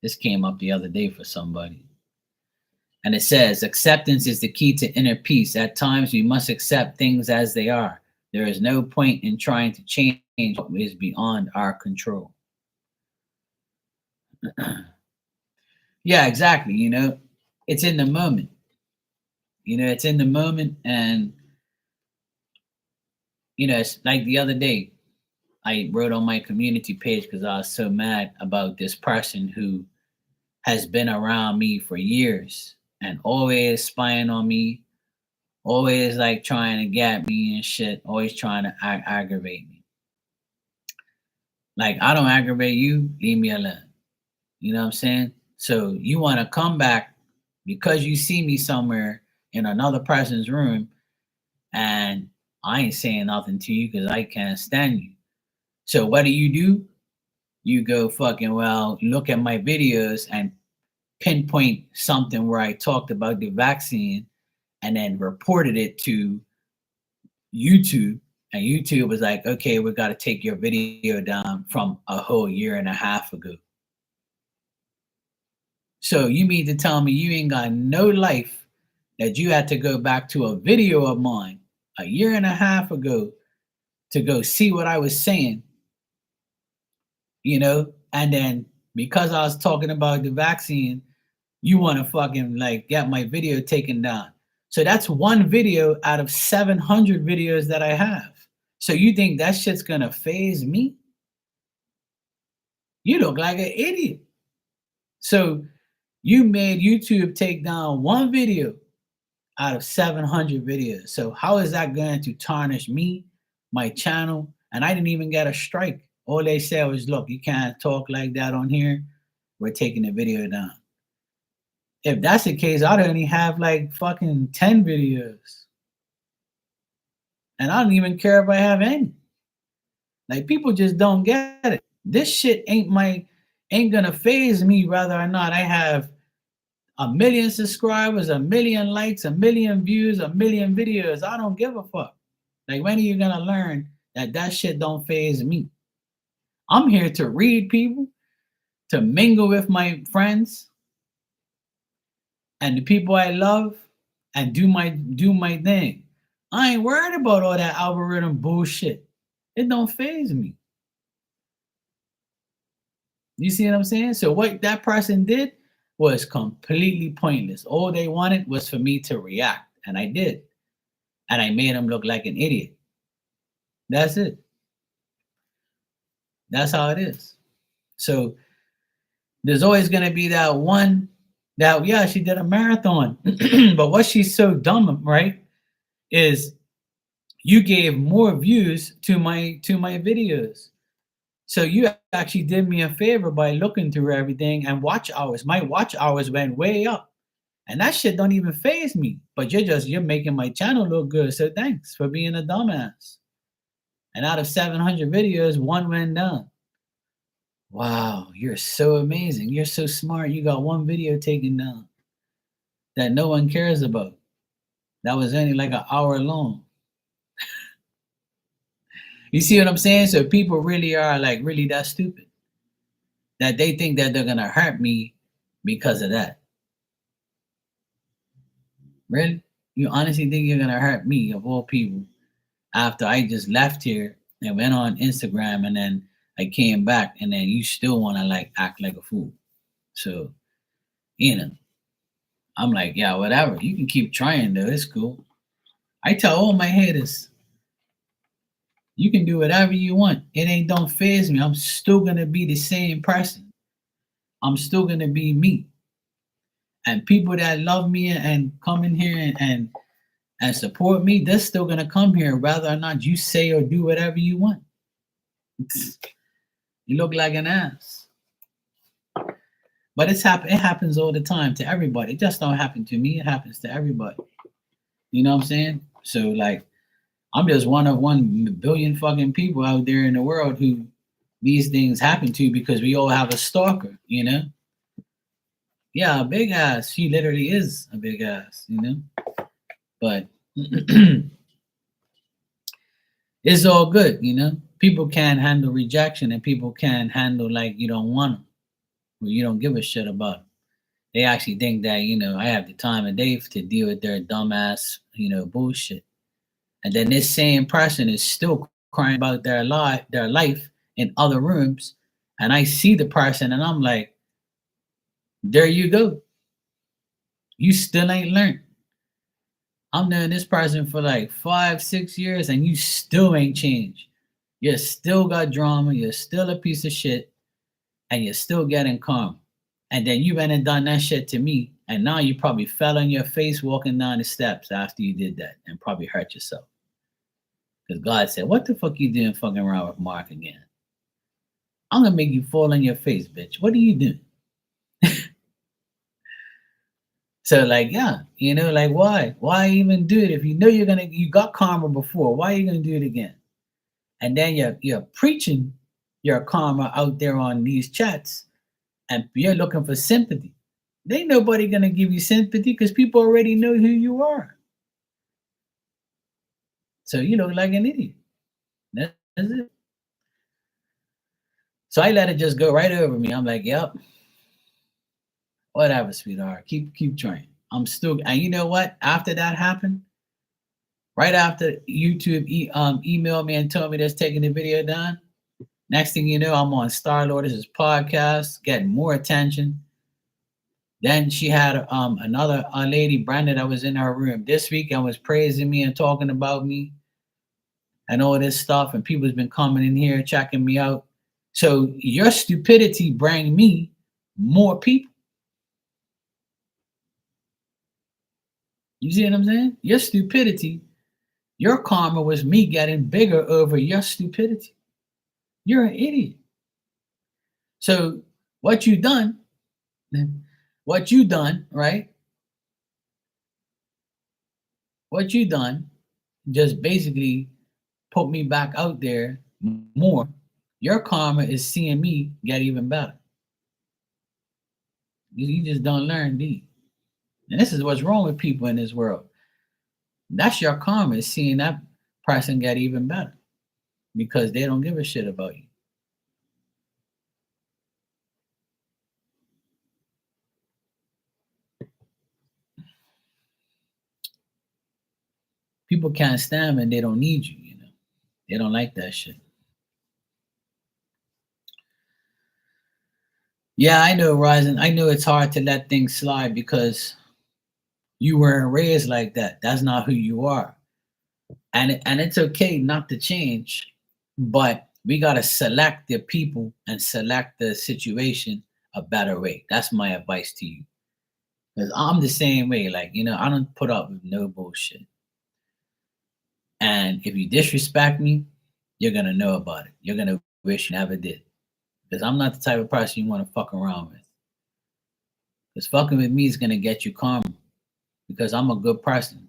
This came up the other day for somebody. And it says, acceptance is the key to inner peace. At times, we must accept things as they are. There is no point in trying to change what is beyond our control. Yeah, exactly. It's in the moment. It's in the moment. And, it's like the other day, I wrote on my community page because I was so mad about this person who has been around me for years and always spying on me, always like trying to get me and shit, always trying to aggravate me. Like, I don't aggravate you, leave me alone. You know what I'm saying? So you want to come back because you see me somewhere in another person's room and I ain't saying nothing to you because I can't stand you. So what do? You go fucking, well, look at my videos and pinpoint something where I talked about the vaccine and then reported it to YouTube. And YouTube was like, okay, we got to take your video down from a whole year and a half ago. So you mean to tell me you ain't got no life that you had to go back to a video of mine a year and a half ago to go see what I was saying, and then because I was talking about the vaccine, you want to fucking like get my video taken down. So that's one video out of 700 videos that I have. So you think that shit's gonna phase me? You look like an idiot. So you made YouTube take down one video out of 700 videos. So how is that going to tarnish me, my channel? And I didn't even get a strike. All they said was, look, you can't talk like that on here. We're taking the video down. If that's the case, I'd only have like fucking 10 videos. And I don't even care if I have any. Like, people just don't get it. This shit ain't gonna phase me whether or not I have a million subscribers, a million likes, a million views, a million videos. I don't give a fuck. Like, when are you gonna learn that shit don't phase me? I'm here to read people, to mingle with my friends and the people I love, and do my thing. I ain't worried about all that algorithm bullshit. It don't phase me. You see what I'm saying? So what that person did was completely pointless. All they wanted was for me to react, and I did. And I made them look like an idiot. That's it. That's how it is. So there's always going to be that one that, yeah, she did a marathon. But what she's so dumb, right, is you gave more views to my videos. So you actually did me a favor by looking through everything, and watch hours. My watch hours went way up. And that shit don't even phase me. But you're making my channel look good. So thanks for being a dumbass. And out of 700 videos, one went down. Wow, you're so amazing. You're so smart. You got one video taken down that no one cares about. That was only like an hour long. You see what I'm saying? So people really are like really that stupid that they think that they're gonna hurt me because of that. Really? You honestly think you're gonna hurt me of all people after I just left here and went on Instagram and then I came back and then you still wanna like act like a fool. So, you know, I'm like, yeah, whatever. You can keep trying though. It's cool. I tell all my haters, you can do whatever you want. It ain't don't phase me. I'm still gonna be the same person. I'm still gonna be me. And people that love me and come in here and support me, they're still gonna come here whether or not you say or do whatever you want. You look like an ass. But it happens all the time to everybody. It just don't happen to me, it happens to everybody. You know what I'm saying? So like I'm just one of 1 billion fucking people out there in the world who these things happen to because we all have a stalker, you know? Yeah, a big ass. She literally is a big ass, you know? But it's all good, you know? People can't handle rejection and people can't handle like you don't want them or you don't give a shit about them. They actually think that, you know, I have the time of day to deal with their dumbass, you know, bullshit. And then this same person is still crying about their life in other rooms. And I see the person and I'm like, there you go. You still ain't learned. I'm knowing this person for like 5, 6 years and you still ain't changed. You still got drama. You're still a piece of shit and you're still getting calm. And then you went and done that shit to me. And now you probably fell on your face walking down the steps after you did that and probably hurt yourself. Because God said, what the fuck you doing fucking around with Mark again? I'm gonna make you fall on your face, bitch. What are you doing? So like, yeah, you know, like why? Why even do it if you know you got karma before? Why are you gonna do it again? And then you're preaching your karma out there on these chats, and you're looking for sympathy. There ain't nobody gonna give you sympathy because people already know who you are. So you look like an idiot. That's it. So I let it just go right over me. I'm like, yep, whatever, sweetheart. Keep trying. I'm still, and you know what? After that happened, right after YouTube emailed me and told me that's taking the video down, next thing you know, I'm on Star Lotus's podcast, getting more attention. Then she had another lady, Brenda, that was in her room this week and was praising me and talking about me and all this stuff. And people's been coming in here checking me out. So your stupidity bring me more people. You see what I'm saying? Your stupidity, your karma was me getting bigger over your stupidity. You're an idiot. So what you done, right? What you done just basically put me back out there more. Your karma is seeing me get even better. You just don't learn, do you? And this is what's wrong with people in this world. That's your karma, is seeing that person get even better because they don't give a shit about you. People can't stand and they don't need you, you know. They don't like that shit. Yeah, I know, Ryzen. I know it's hard to let things slide because you weren't raised like that. That's not who you are. And it's okay not to change, but we gotta select the people and select the situation a better way. That's my advice to you. Because I'm the same way. Like, you know, I don't put up with no bullshit. And if you disrespect me, you're gonna know about it. You're gonna wish you never did. Because I'm not the type of person you want to fuck around with. Because fucking with me is gonna get you karma. Because I'm a good person.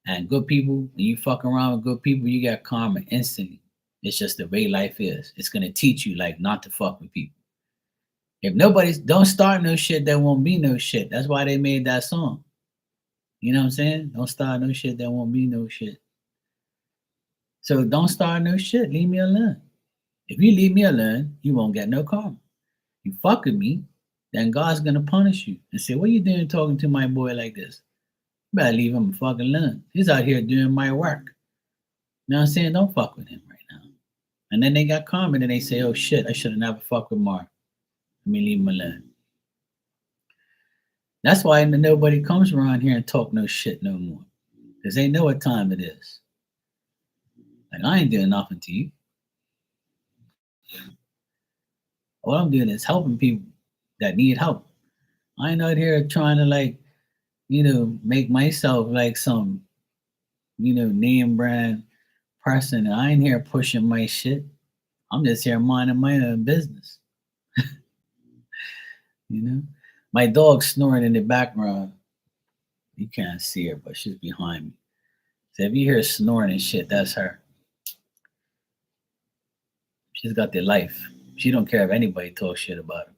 And good people, when you fuck around with good people, you get karma instantly. It's just the way life is. It's gonna teach you like not to fuck with people. If nobody's don't start no shit, there won't be no shit. That's why they made that song. You know what I'm saying? Don't start no shit, there won't be no shit. So don't start no shit. Leave me alone. If you leave me alone, you won't get no karma. You fuck with me, then God's gonna punish you and say, "What you doing talking to my boy like this? You better leave him fucking alone. He's out here doing my work." You know what I'm saying? Don't fuck with him right now. And then they got karma and they say, "Oh shit, I should have never fucked with Mark. Let me leave him alone." That's why nobody comes around here and talk no shit no more. Because they know what time it is. Like, I ain't doing nothing to you. All I'm doing is helping people that need help. I ain't out here trying to make myself like some, name brand person. I ain't here pushing my shit. I'm just here minding my own business. You know? My dog's snoring in the background. You can't see her, but she's behind me. So if you hear snoring and shit, that's her. She's got the life. She don't care if anybody talks shit about her.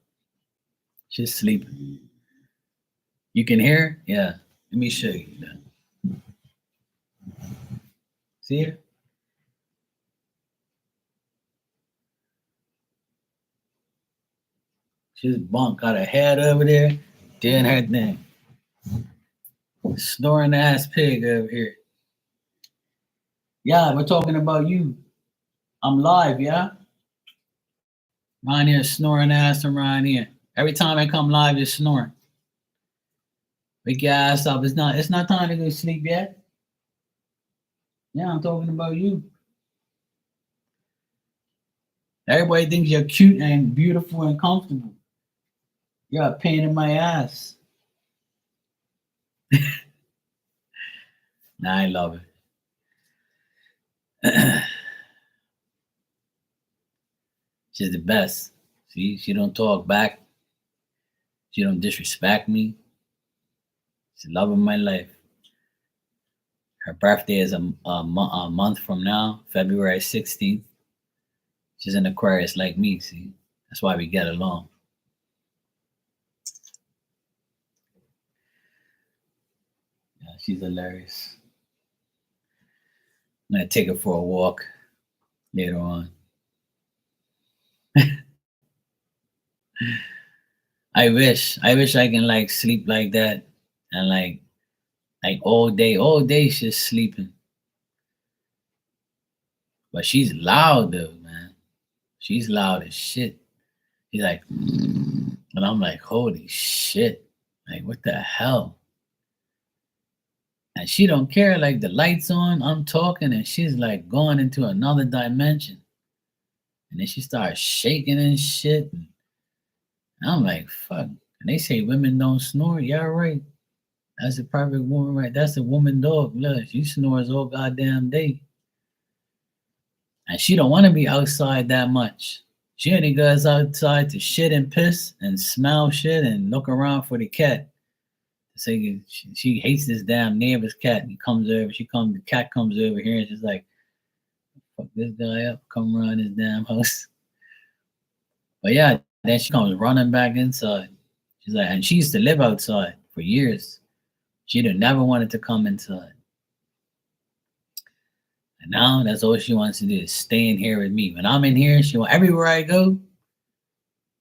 She's sleeping. You can hear her? Yeah. Let me show you. See her? She's bunk, got her head over there, doing her thing. Snoring ass pig over here. Yeah, we're talking about you. I'm live, yeah? Around here snoring ass around here. Every time I come live, you're snoring. Wake your ass up. It's not time to go to sleep yet. Yeah, I'm talking about you. Everybody thinks you're cute and beautiful and comfortable. You're a pain in my ass. Nah, I love it. She's the best. See, she don't talk back. She don't disrespect me. She's the love of my life. Her birthday is a month from now, February 16th. She's an Aquarius like me, see? That's why we get along. Yeah, she's hilarious. I'm gonna take her for a walk later on. I wish I can like sleep like that and like all day she's sleeping. But she's loud though, man. She's loud as shit. He's like, and I'm like, holy shit. Like, what the hell? And she don't care. Like, the lights on, I'm talking, and she's like going into another dimension. And then she starts shaking and shit. And I'm like, fuck. And they say women don't snore. Yeah, right. That's a perfect woman, right? That's a woman dog. Look, she snores all goddamn day. And she don't want to be outside that much. She only goes outside to shit and piss and smell shit and look around for the cat. So she hates this damn neighbor's cat. And he comes over. The cat comes over here and she's like, fuck this guy up, come around his damn house. But yeah, then she comes running back inside. She's like, and she used to live outside for years. She'd have never wanted to come inside. And now that's all she wants to do is stay in here with me. When I'm in here, everywhere I go,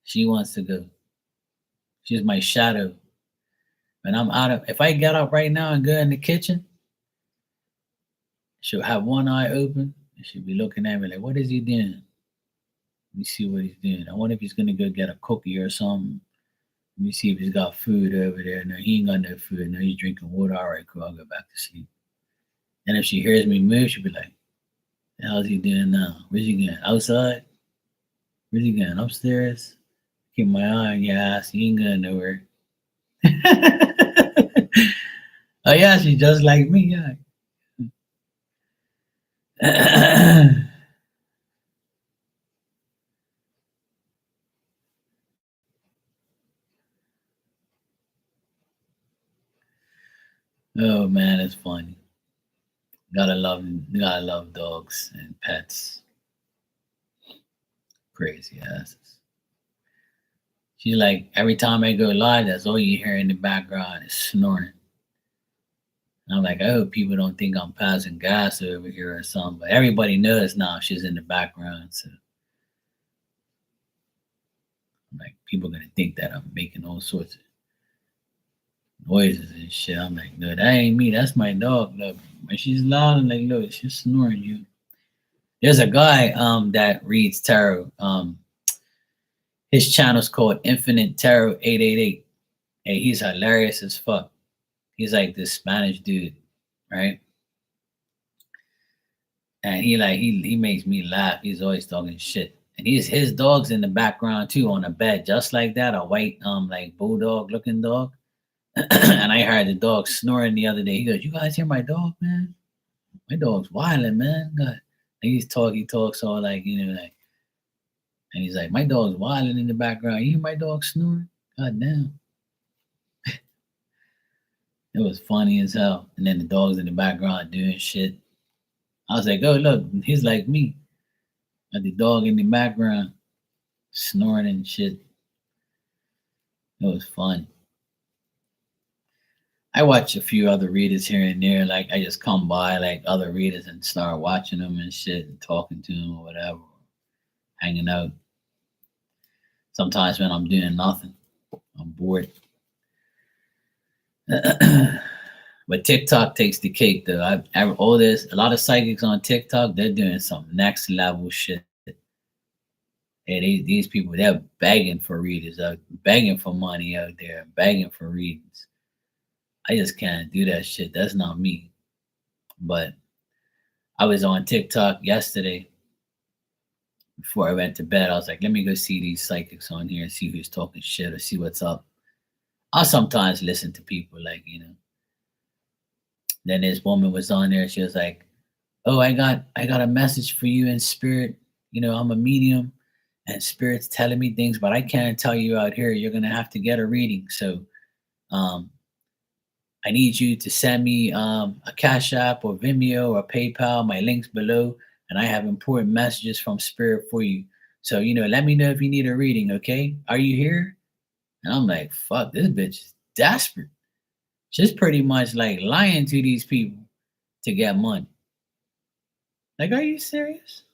she wants to go. She's my shadow. When I'm if I get up right now and go in the kitchen, she'll have one eye open and she'll be looking at me like, what is he doing? Let me see what he's doing. I wonder if he's gonna go get a cookie or something. Let me see if he's got food over there. No, he ain't got no food. No, he's drinking water. All right, cool. I'll go back to sleep. And if she hears me move, she'll be like, the hell's he doing now? Where's he going? Outside? Where's he going? Upstairs? Keep my eye on your ass. He ain't going nowhere. Oh yeah, she's just like me, yeah. Oh man, it's funny. Gotta love dogs and pets. Crazy asses. She's like, every time I go live, that's all you hear in the background is snoring. I'm like, I hope people don't think I'm passing gas over here or something. But everybody knows now she's in the background. So I'm like, people are gonna think that I'm making all sorts of noises and shit. I'm like, no, that ain't me. That's my dog. Look, when she's loud, I'm like, look, she's snoring. You. There's a guy that reads tarot. His channel's called Infinite Tarot 888. Hey, he's hilarious as fuck. He's like this Spanish dude, right? And he makes me laugh. He's always talking shit. And his dog's in the background too on a bed, just like that, a white like bulldog looking dog. And I heard the dog snoring the other day. He goes, "You guys hear my dog, man? My dog's wilding, man." God. And he talks all like, like, and he's like, "My dog's wilding in the background. You hear my dog snoring? God damn." It was funny as hell. And then the dog's in the background doing shit. I was like, "Oh, look, he's like me." Got the dog in the background snoring and shit. It was fun. I watch a few other readers here and there. Like I just come by like other readers and start watching them and shit and talking to them or whatever, hanging out. Sometimes when I'm doing nothing, I'm bored. But TikTok takes the cake though. All this, a lot of psychics on TikTok, they're doing some next level shit. Hey, these people, they're begging for readers, begging for money out there, begging for readings. I just can't do that shit. That's not me. But I was on TikTok yesterday before I went to bed. I was like, let me go see these psychics on here and see who's talking shit or see what's up. I'll sometimes listen to people Then this woman was on there. She was like, "Oh, I got a message for you in spirit. I'm a medium, and spirit's telling me things, but I can't tell you out here. You're gonna have to get a reading. So, um, I need you to send me a Cash App or Vimeo or PayPal. My links below, and I have important messages from spirit for you. So, let me know if you need a reading. Okay? Are you here?" And I'm like, "Fuck, this bitch is desperate. She's pretty much like lying to these people to get money. Like, are you serious?"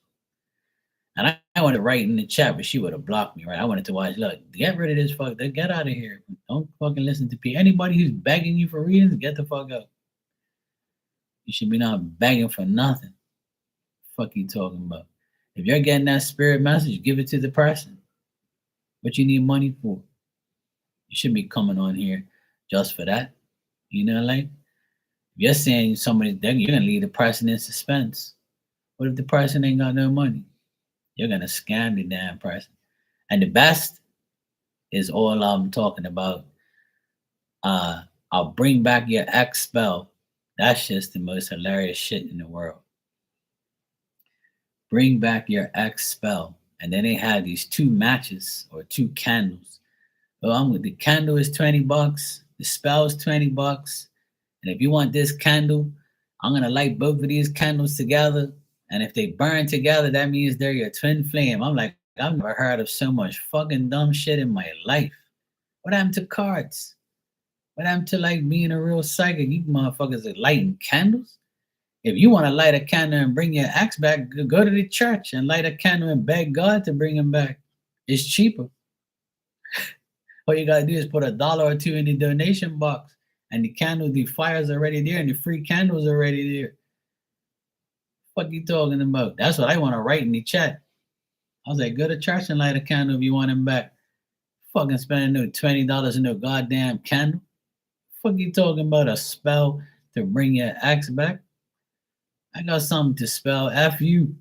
And I wanted to write in the chat, but she would have blocked me, right? I wanted to watch, look, get rid of this fuck, get out of here. Don't fucking listen to people. Anybody who's begging you for readings, get the fuck out. You should be not begging for nothing. Fuck you talking about. If you're getting that spirit message, give it to the person. What you need money for? You shouldn't be coming on here just for that. Like if you're saying somebody, then you're gonna leave the person in suspense. What if the person ain't got no money? You're gonna scam the damn person. And the best is all I'm talking about. I'll bring back your ex spell. That's just the most hilarious shit in the world. Bring back your ex spell. And then they have these two matches or two candles. Well, the candle is $20, the spell is $20. And if you want this candle, I'm gonna light both of these candles together. And if they burn together, that means they're your twin flame. I'm like, I've never heard of so much fucking dumb shit in my life. What happened to cards? What happened to like being a real psychic? You motherfuckers are lighting candles. If you want to light a candle and bring your ex back, go to the church and light a candle and beg God to bring him back. It's cheaper. All you gotta do is put $1 or $2 in the donation box, and the candle, the fire's already there, and the free candle's already there. What you talking about? That's what I want to write in the chat. I was like, go to church and light a candle if you want him back. Fucking spending no $20 in no goddamn candle. Fuck you talking about a spell to bring your ex back? I got something to spell. F you.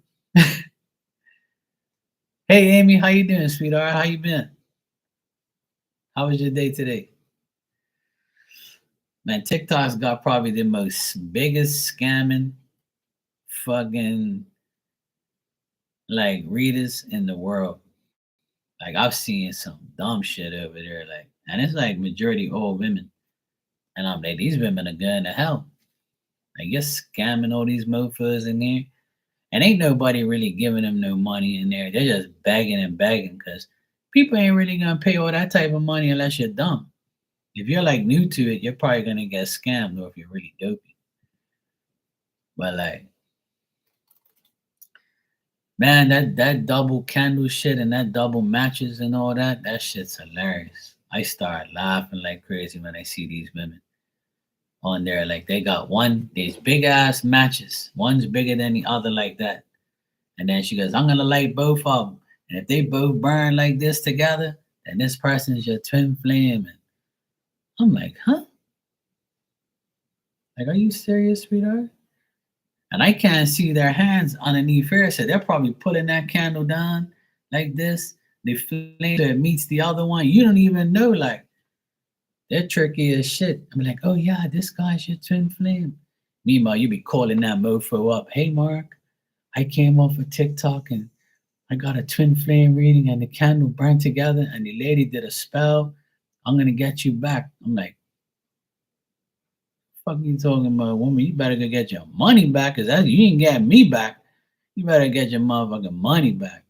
Hey Amy, how you doing, sweetheart? How you been? How was your day today? Man, TikTok's got probably the most biggest scamming fucking like readers in the world. Like I've seen some dumb shit over there, like, and it's like majority old women. And I'm like, these women are going to hell. Like you're scamming all these mofos in there. And ain't nobody really giving them no money in there. They're just begging and begging because people ain't really gonna pay all that type of money unless you're dumb. If you're like new to it, you're probably gonna get scammed or if you're really dopey. But like, man, that double candle shit and that double matches and all that, that shit's hilarious. I start laughing like crazy when I see these women on there. Like they got these big ass matches. One's bigger than the other like that. And then she goes, I'm gonna light both of them. And if they both burn like this together, then this person is your twin flame. And I'm like, huh? Like, are you serious, sweetheart? And I can't see their hands underneath here. So they're probably pulling that candle down like this. The flame that meets the other one. You don't even know. Like, they're tricky as shit. I'm like, oh yeah, this guy's your twin flame. Meanwhile, you be calling that mofo up. Hey, Mark, I came off of TikTok and I got a twin flame reading and the candle burned together and the lady did a spell. I'm gonna get you back. I'm like, fuck you talking about, woman? You better go get your money back, cause that you ain't get me back. You better get your motherfucking money back.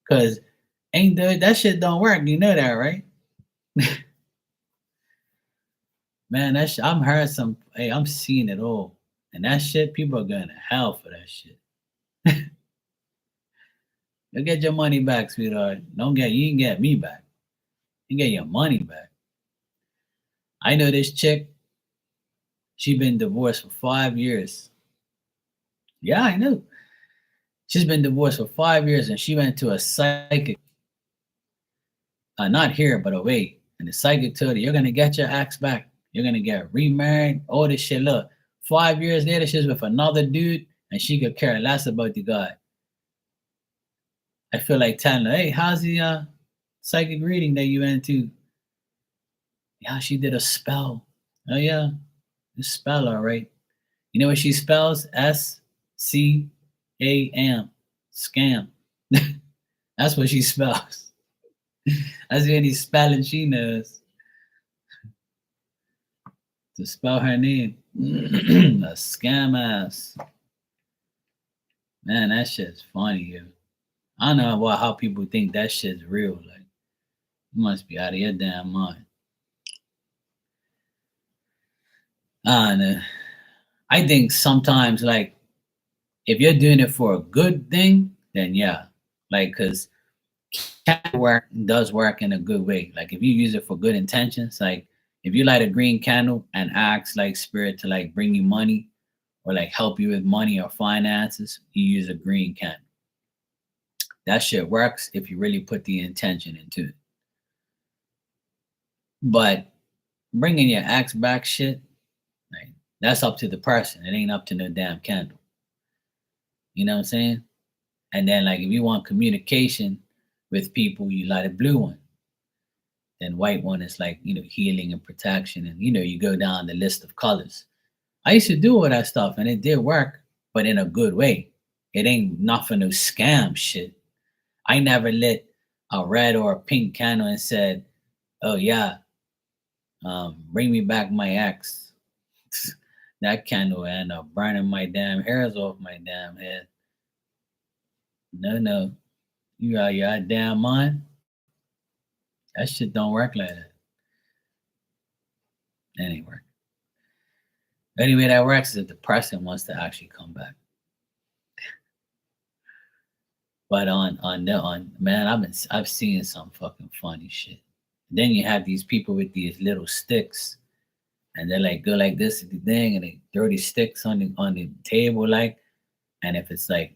Cause ain't that shit don't work. You know that, right? Man, that shit, I'm heard some. Hey, I'm seeing it all, and that shit, people are going to hell for that shit. You get your money back, sweetheart. You can get me back. You get your money back. I know this chick. She been divorced for 5 years. Yeah, I know. She's been divorced for 5 years, and she went to a psychic. Not here, but away. And the psychic told her, "You're gonna get your ex back. You're gonna get remarried. All this shit. Look, 5 years later, she's with another dude, and she could care less about the guy." I feel like telling her, "Hey, how's the psychic reading that you went to?" Yeah, she did a spell. Oh yeah, the spell, all right. You know what she spells? SCAM. Scam. That's what she spells. That's the only spelling she knows to spell her name. A scam ass. Man, that shit's funny, yo. I don't know how people think that shit's real. Like, you must be out of your damn mind. I don't know. I think sometimes, like, if you're doing it for a good thing, then yeah. Like, because candle work does work in a good way. Like, if you use it for good intentions, like, if you light a green candle and ask, like, spirit to, like, bring you money or, like, help you with money or finances, you use a green candle. That shit works if you really put the intention into it. But bringing your ex back shit, like, that's up to the person. It ain't up to no damn candle. You know what I'm saying? And then, like, if you want communication with people, you light a blue one. Then white one is like, healing and protection. And, you go down the list of colors. I used to do all that stuff and it did work, but in a good way. It ain't nothing no scam shit. I never lit a red or a pink candle and said, oh yeah, bring me back my ex. That candle end up burning my damn hairs off my damn head. No. You out your damn mind? That shit don't work like that. Anyway. Anyway, that works is if the person wants to actually come back. But on man, I've seen some fucking funny shit. Then you have these people with these little sticks, and they're like go like this at the thing, and they throw these sticks on the table, like, and if it's like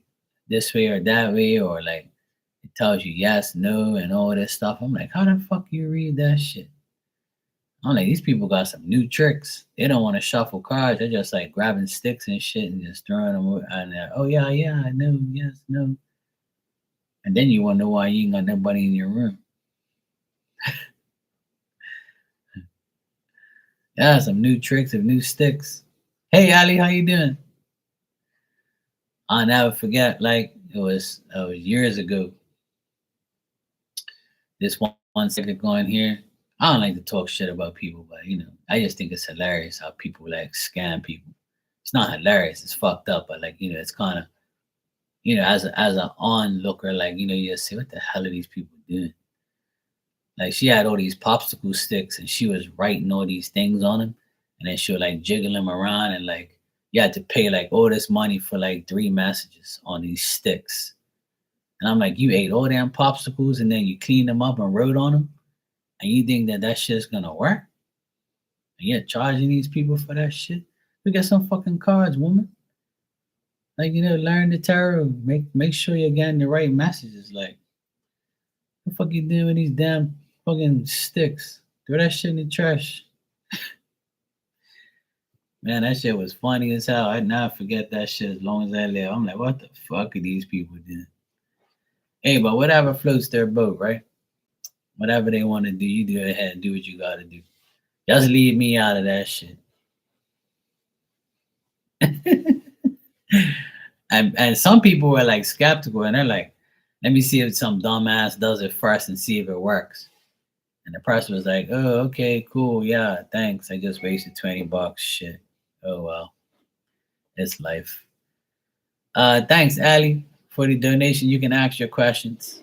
this way or that way, or like it tells you yes, no, and all this stuff. I'm like, how the fuck you read that shit? I'm like, these people got some new tricks. They don't want to shuffle cards. They're just like grabbing sticks and shit and just throwing them. And oh yeah, I know, yes, no. And then you wonder why you ain't got nobody in your room. Yeah, some new tricks of new sticks. Hey Ali, how you doing? I'll never forget. Like it was years ago. This one second going here. I don't like to talk shit about people, but I just think it's hilarious how people like scam people. It's not hilarious, it's fucked up, but like, it's kind of, as an onlooker, like, you say, what the hell are these people doing? Like she had all these popsicle sticks and she was writing all these things on them. and then she'll like jiggle them around, and like you had to pay like all this money for like 3 messages on these sticks. And I'm like, you ate all damn popsicles and then you cleaned them up and wrote on them, and you think that that shit's gonna work? And you're charging these people for that shit? We get some fucking cards, woman. Like, learn the tarot. Make sure you're getting the right messages. Like, what the fuck you doing with these damn fucking sticks? Throw that shit in the trash. Man, that shit was funny as hell. I never forget that shit as long as I live. I'm like, what the fuck are these people doing? Hey, but whatever floats their boat, right? Whatever they want to do, you do ahead and do what you gotta do. Just leave me out of that shit. and some people were like skeptical, and they're like, let me see if some dumbass does it first and see if it works. And the person was like, oh, okay, cool, yeah, thanks. I just wasted $20. Shit. Oh well. It's life. Thanks, Ali, for the donation. You can ask your questions.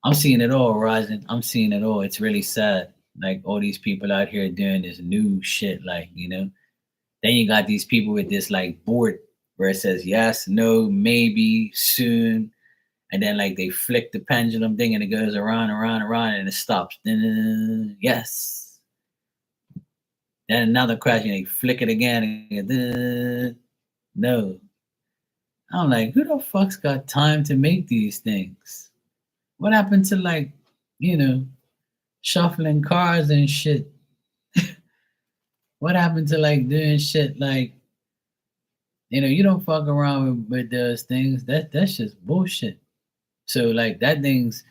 I'm seeing it all, Rising. I'm seeing it all. It's really sad. Like all these people out here doing this new shit, like, Then you got these people with this like board where it says yes, no, maybe, soon. And then like they flick the pendulum thing and it goes around, around, around, and it stops. Yes. Then another question, they flick it again and no. I'm like, who the fuck's got time to make these things? What happened to like, shuffling cards and shit? What happened to like doing shit like, you don't fuck around with those things. That's just bullshit. So like that thing's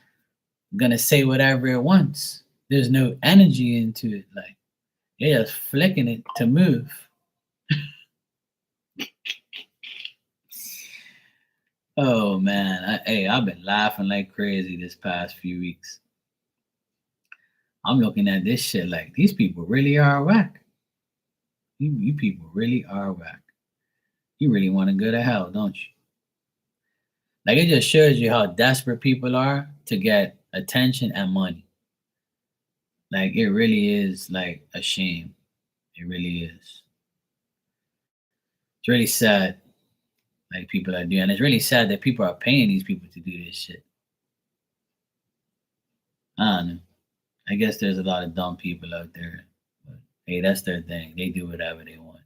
gonna say whatever it wants. There's no energy into it. Like you're just flicking it to move. Oh man, I've been laughing like crazy this past few weeks. I'm looking at this shit like these people really are whack. You people really are whack. You really want to go to hell, don't you? Like it just shows you how desperate people are to get attention and money. Like it really is like a shame. It really is. It's really sad. Like people are doing. And it's really sad that people are paying these people to do this shit. I don't know. I guess there's a lot of dumb people out there. But hey, that's their thing. They do whatever they want.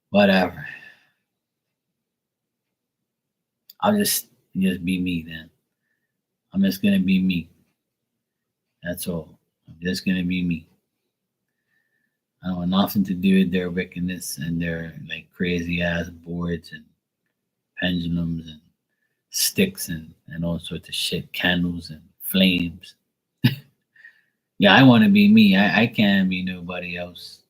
Whatever. I'll just be me then. I'm just gonna be me. That's all. I'm just gonna be me. I don't want nothing to do with their wickedness and their like crazy ass boards and pendulums and sticks and all sorts of shit, candles and flames. Yeah, I want to be me. I can't be nobody else.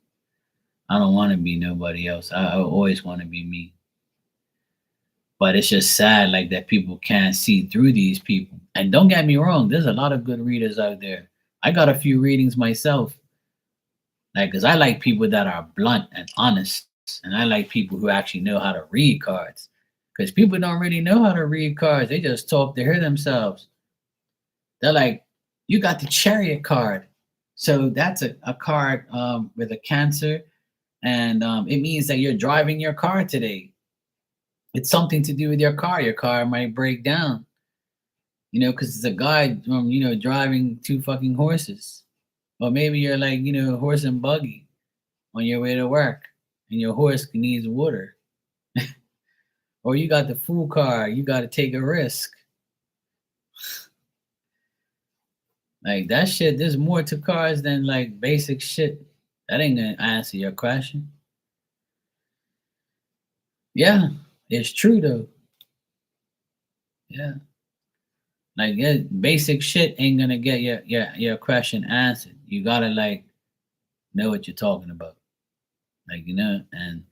I don't want to be nobody else. I always want to be me. But it's just sad like that people can't see through these people. And don't get me wrong, there's a lot of good readers out there. I got a few readings myself. Like, because I like people that are blunt and honest. And I like people who actually know how to read cards. Because people don't really know how to read cards. They just talk to hear themselves. They're like, you got the Chariot card. So that's a card with a Cancer. And it means that you're driving your car today. It's something to do with your car. Your car might break down. Because it's a guy, driving 2 fucking horses. Or maybe you're like, horse and buggy on your way to work and your horse needs water. Or you got the Fool card, you got to take a risk. Like that shit, there's more to cards than like basic shit. That ain't gonna answer your question. Yeah, it's true though. Yeah. Like basic shit ain't gonna get your question answered. You gotta like know what you're talking about. Like, and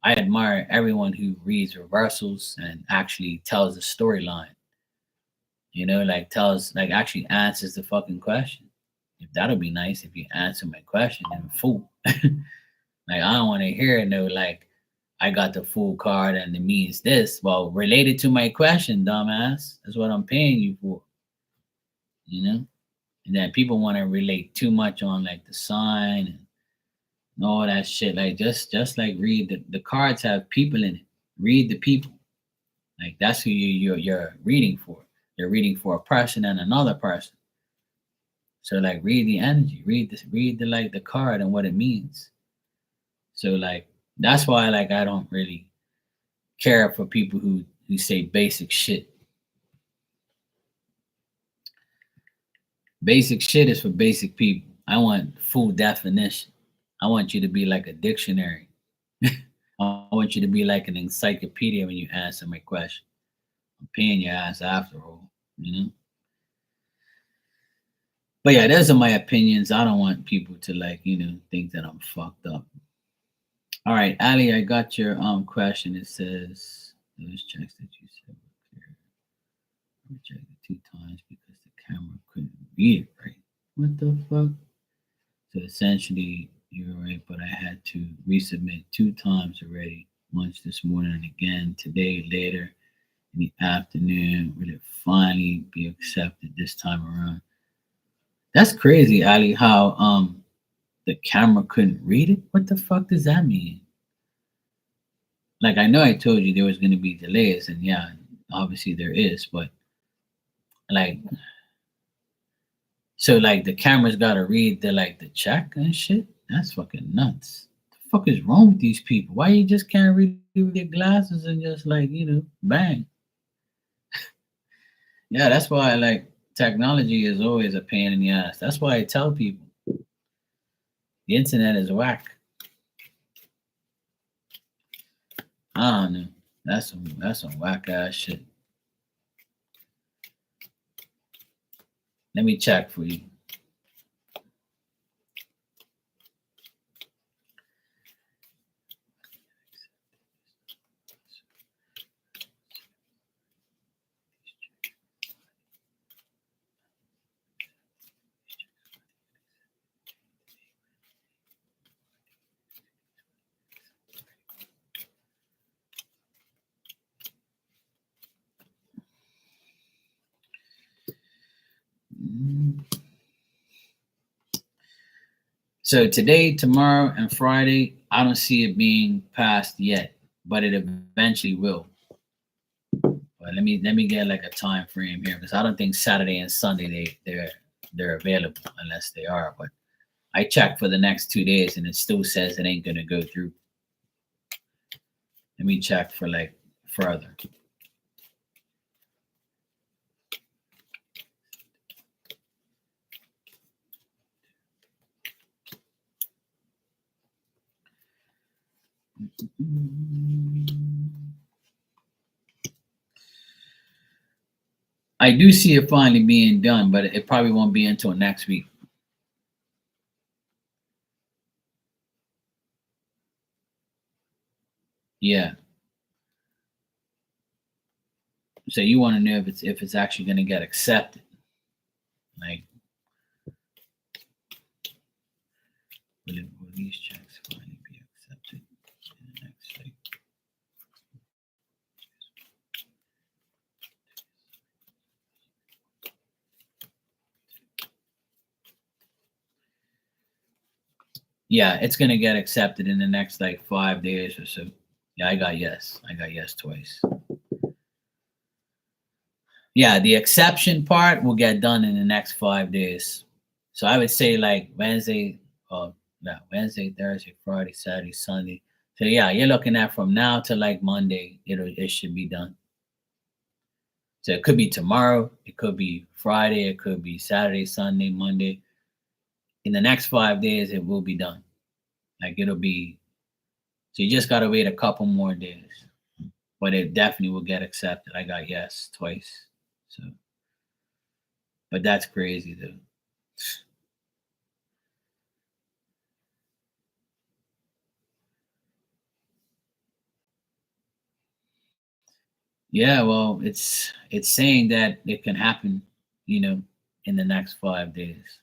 I admire everyone who reads reversals and actually tells a storyline. Like tells like actually answers the fucking question. If that'll be nice if you answer my question in full. Like I don't want to hear no like I got the Fool card and it means this. Well, related to my question, dumbass. That's what I'm paying you for. You know? And then people want to relate too much on like the sign and all that shit. Like just like read the cards have people in it. Read the people. Like that's who you're reading for. You're reading for a person and another person. So like read the energy, read the like the card and what it means. So like that's why like I don't really care for people who say basic shit. Basic shit is for basic people. I want full definition. I want you to be like a dictionary. I want you to be like an encyclopedia when you answer my question. I'm paying your ass after all, you know? But yeah, those are my opinions. I don't want people to like, think that I'm fucked up. All right, Ali, I got your question. It says those checks that you said were clear. I checked it 2 times because the camera couldn't read it right. What the fuck? So essentially, you're right, but I had to resubmit 2 times already. Once this morning and again today later in the afternoon. Will it finally be accepted this time around? That's crazy, Ali. How the camera couldn't read it. What the fuck does that mean? Like I know I told you there was going to be delays, and yeah, obviously there is, but like so like the camera's got to read the check and shit. That's fucking nuts. The fuck is wrong with these people? Why you just can't read it with your glasses and just like bang? Yeah, that's why like technology is always a pain in the ass. That's why I tell people the internet is whack. I don't know. That's some whack ass shit. Let me check for you. Mm. So today, tomorrow, and Friday, I don't see it being passed yet, but it eventually will. But let me get like a time frame here because I don't think Saturday and Sunday they're available unless they are. But I checked for the next 2 days and it still says it ain't gonna go through. Let me check for like further. I do see it finally being done, but it probably won't be until next week. Yeah. So you want to know if it's actually going to get accepted? Like, will these checks finally be accepted in the next like? Yeah, it's going to get accepted in the next like 5 days or so. Yeah, I got yes. I got yes twice. Yeah, the exception part will get done in the next 5 days. So I would say like Wednesday, yeah, Wednesday, Thursday, Friday, Saturday, Sunday. So yeah, you're looking at from now to like Monday, it should be done. So it could be tomorrow, it could be Friday, it could be Saturday, Sunday, Monday. In the next 5 days, it will be done. Like it'll be. So you just gotta wait a couple more days, but it definitely will get accepted. I got yes twice. So, but that's crazy though. Yeah, well, it's saying that it can happen, you know, in the next 5 days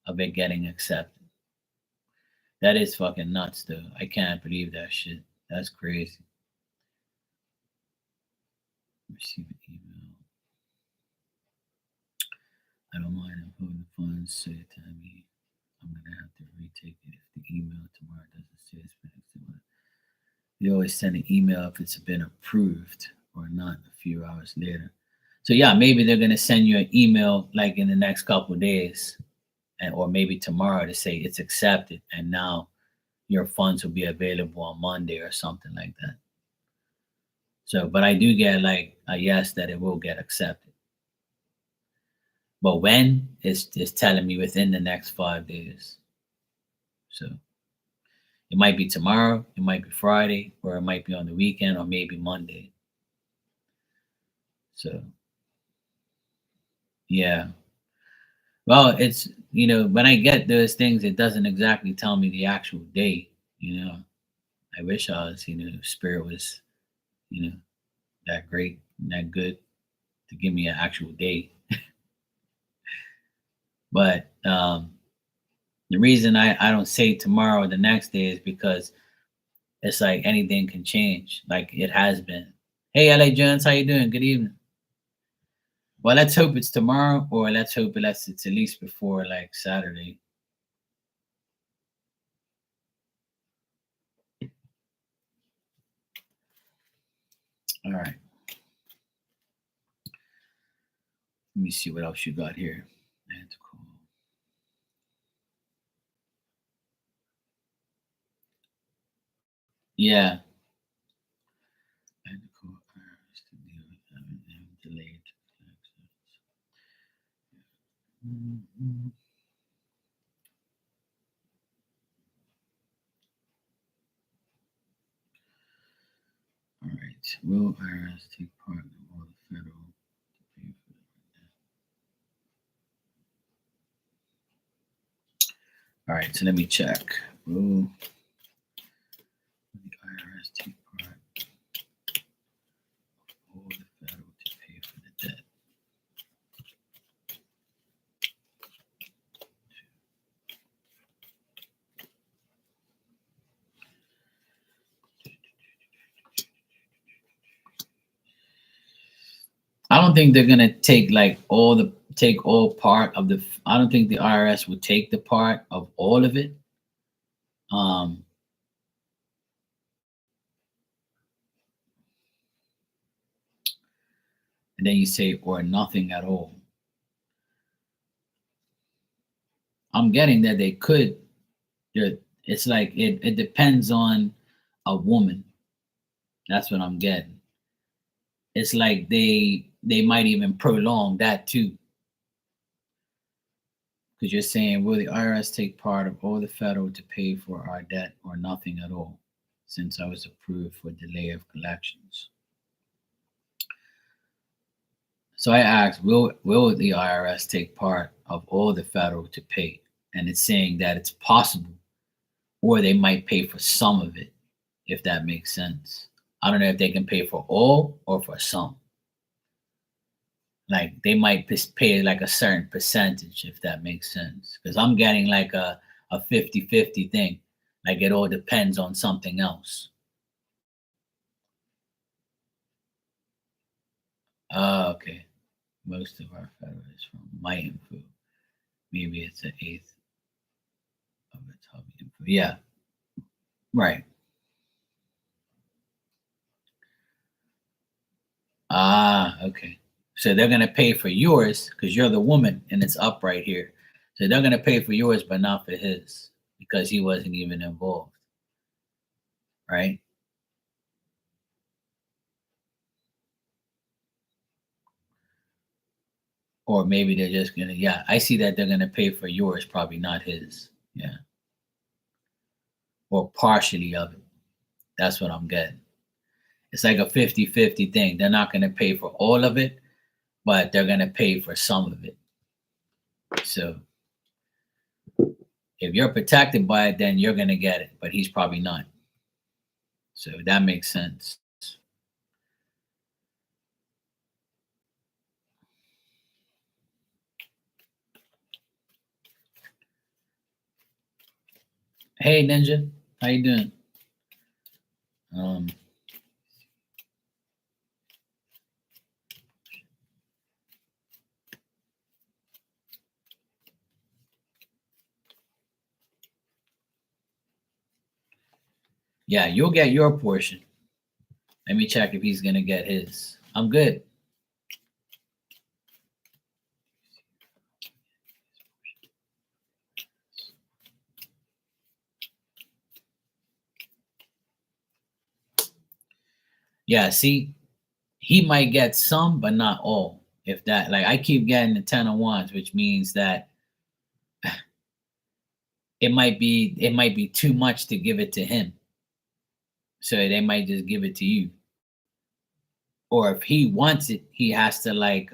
of it getting accepted. That is fucking nuts, though. I can't believe that shit. That's crazy. Receive an email. I don't mind holding the funds. Say it to me. I'm gonna have to retake it if the email tomorrow doesn't say it's been accepted. You always send an email if it's been approved or not a few hours later. So yeah, maybe they're gonna send you an email like in the next couple of days, and or maybe tomorrow to say it's accepted, and now your funds will be available on Monday or something like that. So, but I do get like a yes that it will get accepted. But when is telling me within the next 5 days. So it might be tomorrow, it might be Friday, or it might be on the weekend, or maybe Monday. So yeah. Well, it's when I get those things, it doesn't exactly tell me the actual date. I wish I was, Spirit was, you know, that great, that good to give me an actual date. But the reason I don't say tomorrow or the next day is because it's like anything can change, like it has been. Hey, LA Jones, how you doing? Good evening. Well, let's hope it's tomorrow, or let's hope it's at least before like Saturday. All right. Let me see what else you got here. That's cool. Yeah. And cool. Delayed. Mhm. All right. Will IRS take part in all the federal to pay for it? All right. So let me check. Will the IRS take part in all the federal to pay for the debt? I don't think they're gonna take like take all part of the. I don't think the IRS would take the part of all of it. Um, and then you say or nothing at all. I'm getting that they could. It's like it depends on a woman. That's what I'm getting. It's like they might even prolong that too, because you're saying, will the IRS take part of all the federal to pay for our debt or nothing at all, since I was approved for delay of collections? So I asked, will the IRS take part of all the federal to pay? And it's saying that it's possible, or they might pay for some of it, if that makes sense. I don't know if they can pay for all or for some. Like they might pay like a certain percentage, if that makes sense. Because I'm getting like a 50-50 thing. Like it all depends on something else. Oh, okay. Most of our federal is from my info. Maybe it's an eighth of its hobby info. Yeah, right. Ah, okay. So they're gonna pay for yours because you're the woman and it's up right here. So they're gonna pay for yours, but not for his because he wasn't even involved, right? Or maybe they're just gonna, yeah, I see that they're gonna pay for yours, probably not his. Yeah. Or partially of it. That's what I'm getting. It's like a 50-50 thing. They're not gonna pay for all of it, but they're gonna pay for some of it. So if you're protected by it, then you're gonna get it, but he's probably not. So that makes sense. Hey Ninja, how you doing? Um, Yeah, you'll get your portion. Let me check if he's gonna get his. I'm good. Yeah, see, he might get some, but not all. If that, like, I keep getting the 10 of wands, which means that it might be too much to give it to him. So they might just give it to you. Or if he wants it, he has to like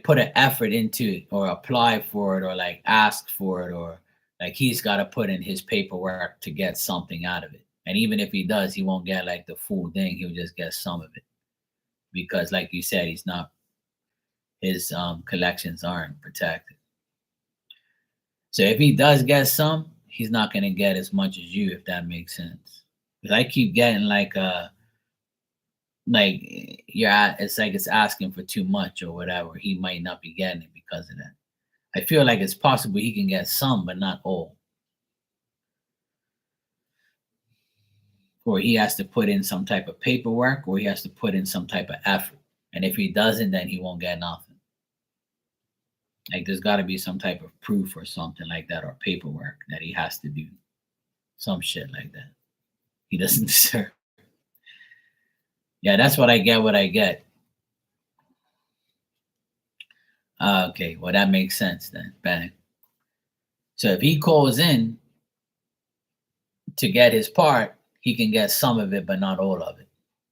put an effort into it or apply for it or like ask for it or like he's got to put in his paperwork to get something out of it. And even if he does, he won't get like the full thing. He'll just get some of it because, like you said, he's not his collections aren't protected. So if he does get some, he's not gonna get as much as you, if that makes sense. Because I keep getting like it's like it's asking for too much or whatever. He might not be getting it because of that. I feel like it's possible he can get some, but not all. Or he has to put in some type of paperwork, or he has to put in some type of effort. And if he doesn't, then he won't get nothing. Like there's got to be some type of proof or something like that, or paperwork that he has to do. Some shit like that. He doesn't deserve. Yeah, that's what I get. What I get. Okay, well that makes sense then. Bang. So if he calls in to get his part, he can get some of it, but not all of it,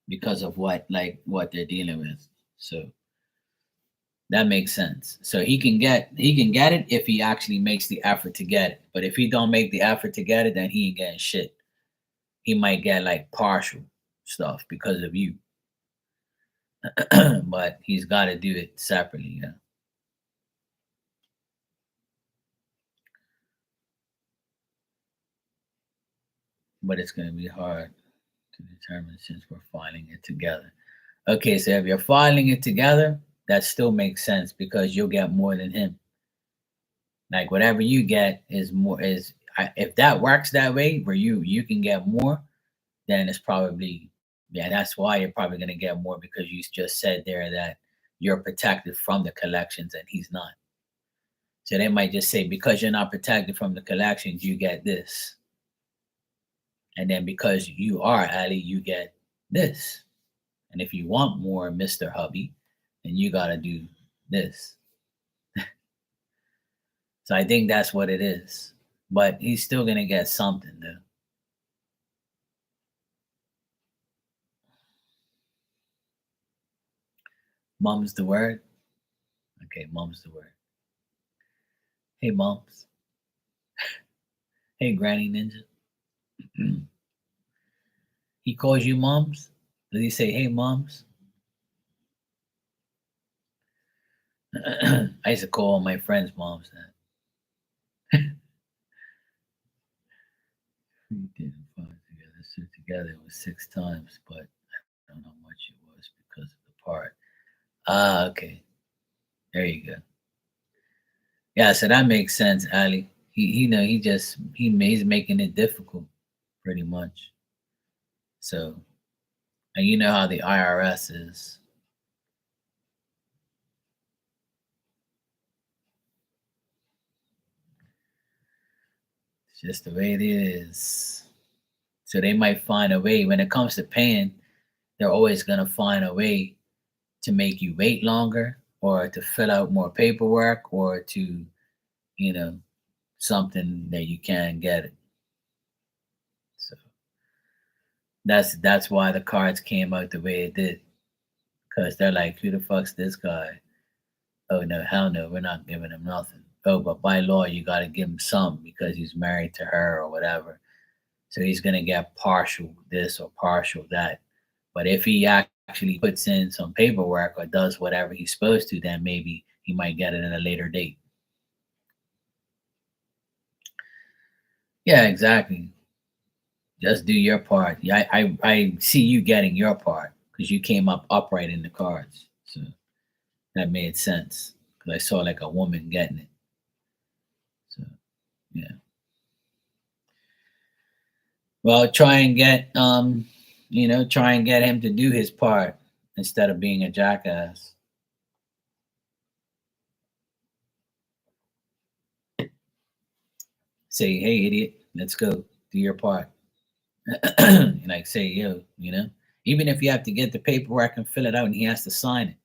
because of what they're dealing with. So that makes sense. So he can get it if he actually makes the effort to get it. But if he don't make the effort to get it, then he ain't getting shit. He might get like partial stuff because of you. But he's got to do it separately. Yeah. But it's going to be hard to determine since we're filing it together. Okay, so if you're filing it together, that still makes sense because you'll get more than him. Like whatever you get is more is if that works that way where you can get more, then it's probably yeah, that's why you're probably gonna get more because you just said there that you're protected from the collections and he's not. So they might just say because you're not protected from the collections, you get this. And then because you are Ali, you get this. And if you want more, Mr. Hubby, then you gotta do this. So I think that's what it is. But he's still gonna get something though. Mum's the word. Okay, mum's the word. Hey mums. Hey Granny Ninja. He calls you mums? Does he say hey mums? I used to call all my friends moms that. We didn't find together, stood together. It was 6 times, but I don't know how much it was because of the part. Ah, okay. There you go. Yeah, so that makes sense, Ali. He's making it difficult, pretty much. So, and you know how the IRS is. It's just the way it is. So they might find a way. When it comes to paying, they're always gonna find a way to make you wait longer, or to fill out more paperwork, or to, you know, something that you can't get it. So that's why the cards came out the way it did. Because they're like, who the fuck's this guy? Oh no, hell no, we're not giving him nothing. Oh, but by law you gotta give him some because he's married to her or whatever. So he's gonna get partial this or partial that. But if he actually puts in some paperwork or does whatever he's supposed to, then maybe he might get it at a later date. Yeah, exactly. Just do your part. Yeah, I see you getting your part because you came up upright in the cards. So that made sense because I saw like a woman getting it. So yeah. Well, try and get him to do his part instead of being a jackass. Say, hey, idiot, let's go. Do your part. Like, say, yo. Even if you have to get the paperwork and fill it out and he has to sign it,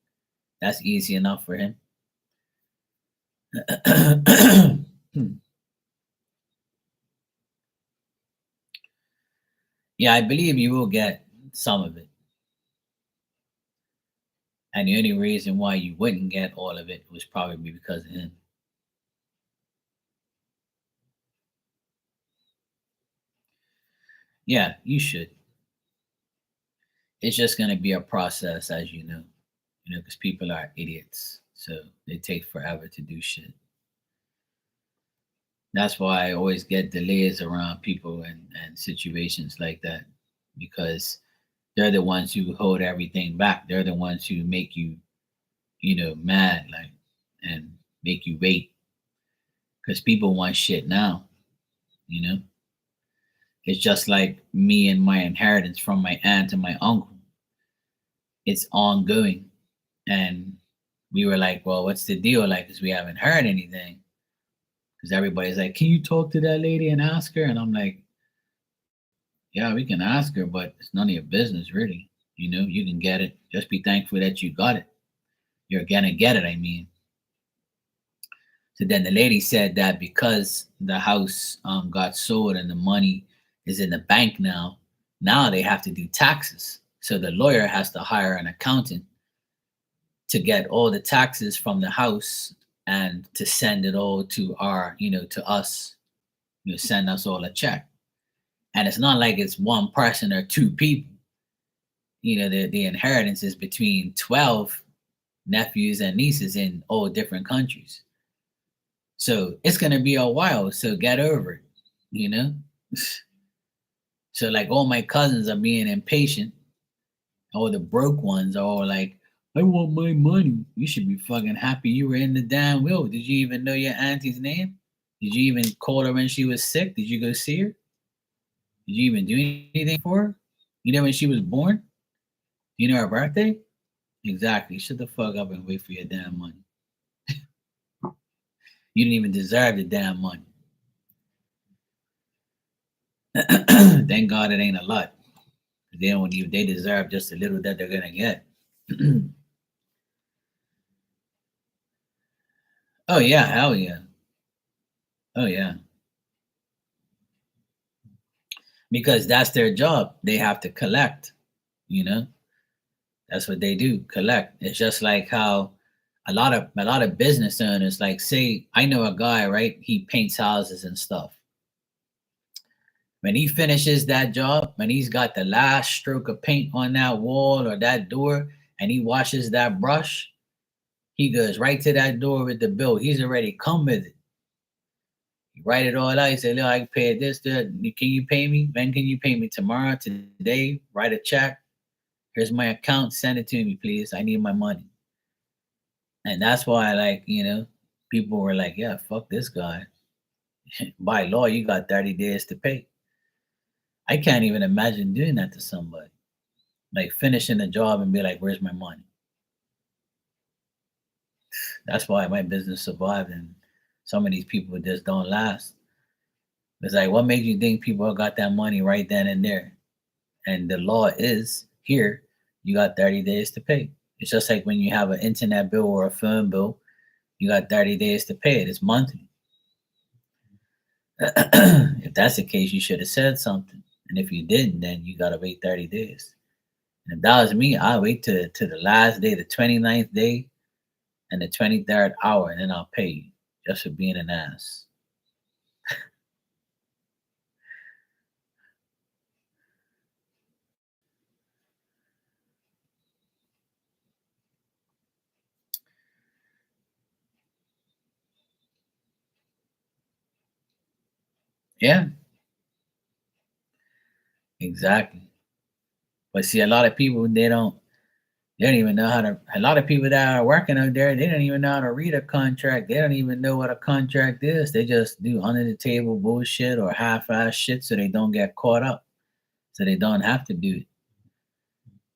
that's easy enough for him. Yeah, I believe you will get some of it. And the only reason why you wouldn't get all of it was probably because of him. Yeah, you should. It's just going to be a process, as because people are idiots. So they take forever to do shit. That's why I always get delays around people and situations like that because they're the ones who hold everything back. They're the ones who make you mad, like, and make you wait because people want shit now, you know? It's just like me and my inheritance from my aunt and my uncle. It's ongoing. And we were like, well, what's the deal? Like, because we haven't heard anything. Because everybody's like, can you talk to that lady and ask her? And I'm like, yeah, we can ask her, but it's none of your business, really. You can get it. Just be thankful that you got it. You're gonna get it, I mean. So then the lady said that because the house got sold and the money is in the bank now they have to do taxes. So the lawyer has to hire an accountant to get all the taxes from the house and to send it all to to us, send us all a check. And it's not like it's one person or two people. The inheritance is between 12 nephews and nieces in all different countries. So it's gonna be a while. So get over it, you know? So like all my cousins are being impatient. All the broke ones are all like, I want my money. You should be fucking happy you were in the damn will. Did you even know your auntie's name? Did you even call her when she was sick? Did you go see her? Did you even do anything for her? You know when she was born? You know her birthday? Exactly. Shut the fuck up and wait for your damn money. You didn't even deserve the damn money. Thank God it ain't a lot. They deserve just a little that they're gonna get. Oh yeah, hell yeah. Oh yeah. Because that's their job. They have to collect, you know? That's what they do, collect. It's just like how a lot of business owners, like, say I know a guy, right? He paints houses and stuff. When he finishes that job, when he's got the last stroke of paint on that wall or that door, and he washes that brush, he goes right to that door with the bill. He's already come with it. You write it all out. He said, look, I can pay this, that. Can you pay me? When can you pay me? Tomorrow, today? Write a check. Here's my account. Send it to me, please. I need my money. And that's why, like, people were like, yeah, fuck this guy. By law, you got 30 days to pay. I can't even imagine doing that to somebody. Like finishing a job and be like, where's my money? That's why my business survived and some of these people just don't last. It's like, what makes you think people got that money right then and there? And the law is here, you got 30 days to pay. It's just like when you have an internet bill or a phone bill, you got 30 days to pay it. It's monthly. If that's the case, you should have said something. And if you didn't, then you got to wait 30 days. And if that was me, I'll wait to the last day, the 29th day and the 23rd hour, and then I'll pay you just for being an ass. Yeah, exactly. But see, a lot of people, they don't even know how to, a lot of people that are working out there, they don't even know how to read a contract. They don't even know what a contract is. They just do under the table bullshit or half ass shit so they don't get caught up. so they don't have to do it.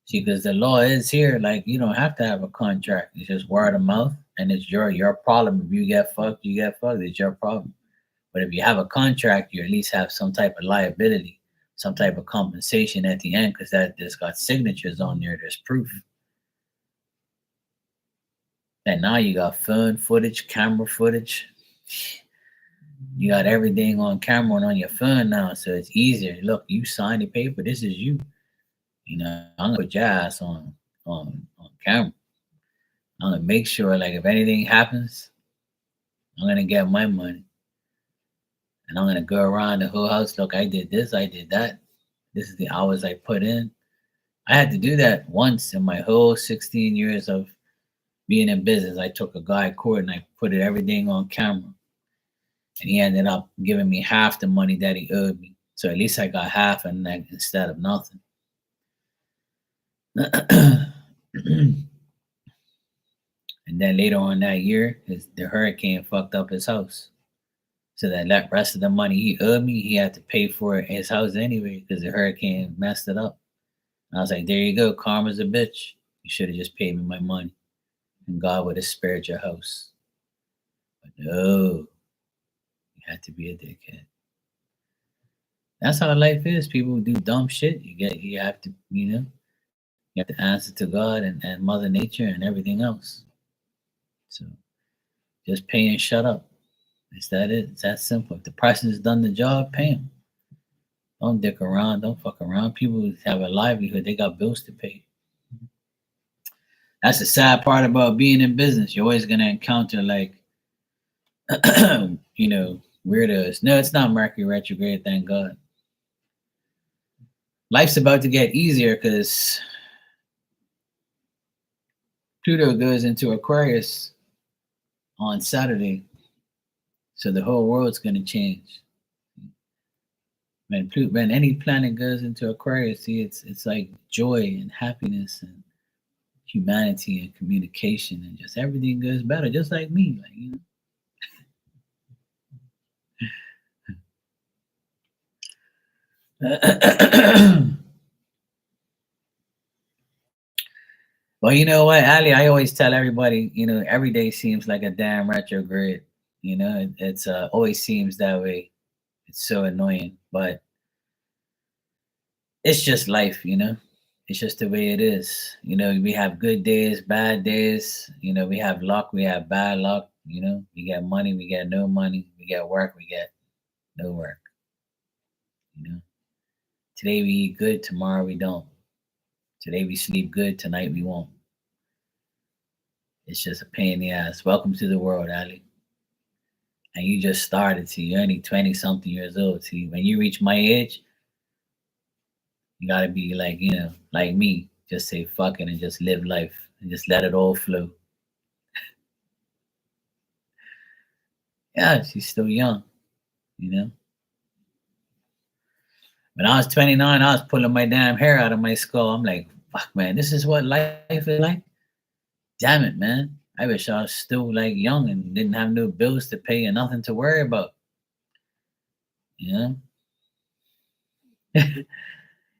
See, because the law is here, like you don't have to have a contract. It's just word of mouth, and it's your problem. If you get fucked, you get fucked. It's your problem. But if you have a contract, you at least have some type of liability, some type of compensation at the end, because that there's got signatures on there. There's proof. And now you got phone footage, camera footage. You got everything on camera and on your phone now, so it's easier. Look, you signed the paper. This is you. You know, I'm gonna put your ass on camera. I'm gonna make sure, like, if anything happens, I'm gonna get my money, and I'm gonna go around the whole house. Look, I did this, I did that. This is the hours I put in. I had to do that once in my whole 16 years of being in business. I took a guy to court and I put it everything on camera, and he ended up giving me half the money that he owed me. So at least I got half and instead of nothing. And then later on that year, the hurricane fucked up his house. So that rest of the money he owed me, he had to pay for his house anyway because the hurricane messed it up. And I was like, there you go, karma's a bitch. You should have just paid me my money, and God would have spared your house. But no, you had to be a dickhead. That's how life is. People do dumb shit. You have to, you have to answer to God and Mother Nature and everything else. So just pay and shut up. Is that it? It's that simple. If the person's done the job, pay them. Don't dick around. Don't fuck around. People have a livelihood. They got bills to pay. That's the sad part about being in business. You're always gonna encounter like, weirdos. No, it's not Mercury retrograde. Thank God. Life's about to get easier because Pluto goes into Aquarius on Saturday, so the whole world's gonna change. When any planet goes into Aquarius, see, it's like joy and happiness and humanity and communication and just everything goes better, just like me, Well, you know what, Ali, I always tell everybody, every day seems like a damn retrograde. It's always seems that way. It's so annoying, but it's just life. It's just the way it is. We have good days, bad days. We have luck, we have bad luck. We get money, we get no money. We get work, we get no work. Today we eat good, tomorrow we don't. Today we sleep good, tonight we won't. It's just a pain in the ass. Welcome to the world, Ali. And you just started. See, you're only 20 something years old. See, when you reach my age, you gotta be like, like me. Just say fuck it and just live life and just let it all flow. Yeah, she's still young, you know. When I was 29, I was pulling my damn hair out of my skull. I'm like, fuck, man, this is what life is like. Damn it, man. I wish I was still like young and didn't have no bills to pay and nothing to worry about. You know?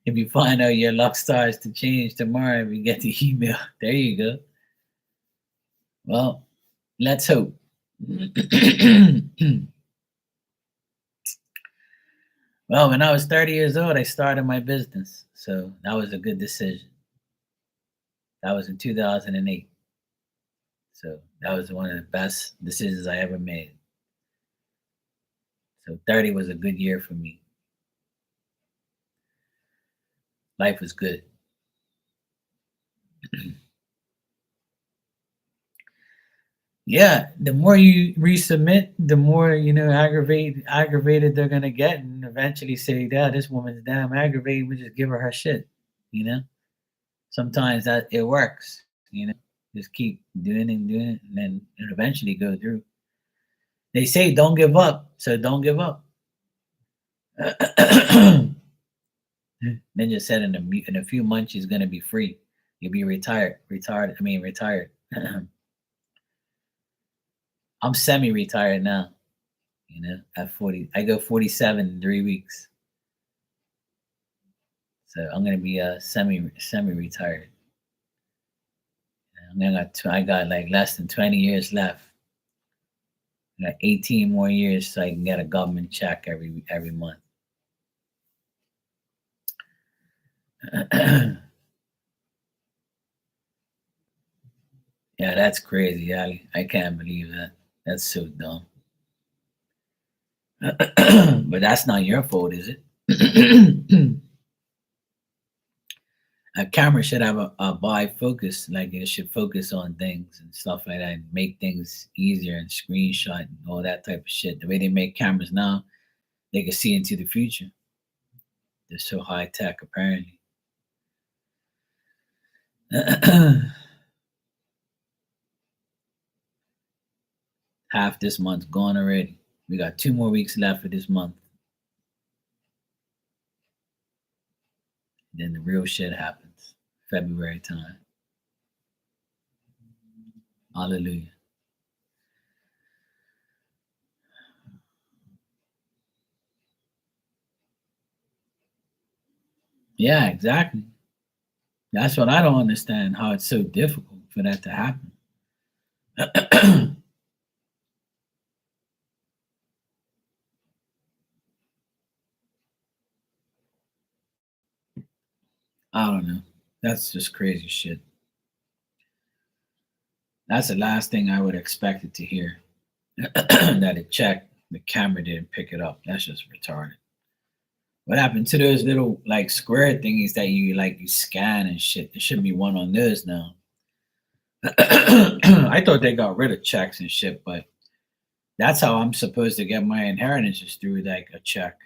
If you find out your luck starts to change tomorrow, we get the email. There you go. Well, let's hope. Well, when I was 30 years old, I started my business. So that was a good decision. That was in 2008. So that was one of the best decisions I ever made. So 30 was a good year for me. Life was good. Yeah, the more you resubmit, the more aggravated they're gonna get, and eventually say, "Yeah, this woman's damn aggravated. We just give her shit." You know. Sometimes that it works. Just keep doing it and doing it, and then it eventually go through. They say don't give up, so don't give up. Ninja said in a few months she's gonna be free. You'll be retired. Retired. I'm semi-retired now. At 40, I go 47 in 3 weeks. So I'm gonna be semi retired. I got like less than 20 years left. I got 18 more years so I can get a government check every month. Yeah, that's crazy, Ali. I can't believe that. That's so dumb. But that's not your fault, is it? A camera should have a bifocus, like it should focus on things and stuff like that, and make things easier and screenshot and all that type of shit. The way they make cameras now, they can see into the future. They're so high tech, apparently. Half this month's gone already. We got 2 more weeks left for this month. Then the real shit happens. February time. Hallelujah. Yeah, exactly. That's what I don't understand, how it's so difficult for that to happen. I don't know. That's just crazy shit. That's the last thing I would expect it to hear. That it checked, the camera didn't pick it up. That's just retarded. What happened to those little like square thingies that you scan and shit? There should be one on those now. I thought they got rid of checks and shit, but that's how I'm supposed to get my inheritances, through like a check.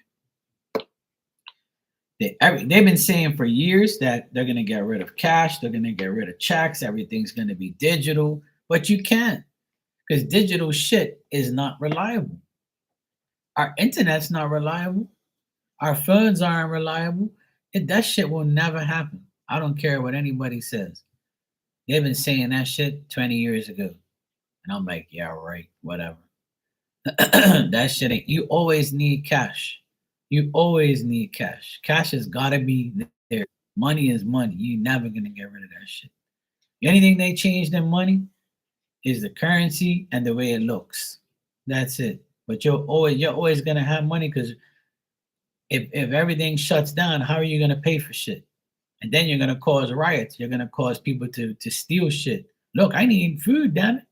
They've been saying for years that they're going to get rid of cash, they're going to get rid of checks, everything's going to be digital, but you can't, because digital shit is not reliable. Our internet's not reliable. Our phones aren't reliable. That shit will never happen. I don't care what anybody says. They've been saying that shit 20 years ago. And I'm like, yeah, right, whatever. That shit ain't. You always need cash. You always need cash. Cash has got to be there. Money is money. You're never going to get rid of that shit. The only thing they changed in money is the currency and the way it looks. That's it. But you're always going to have money, because if everything shuts down, how are you going to pay for shit? And then you're going to cause riots. You're going to cause people to steal shit. Look, I need food, damn it.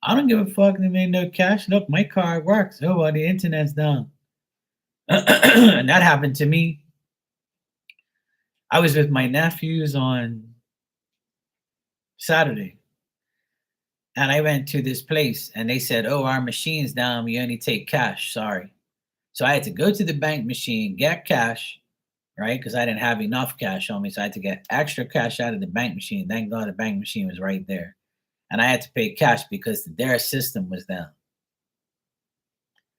I don't give a fuck if they no cash. Look, my card works. Oh, well, the internet's down. And that happened to me. I was with my nephews on Saturday, and I went to this place, and they said, "Oh, our machine's down. We only take cash. Sorry." So I had to go to the bank machine, get cash, right? Because I didn't have enough cash on me. So I had to get extra cash out of the bank machine. Thank God the bank machine was right there. And I had to pay cash because their system was down.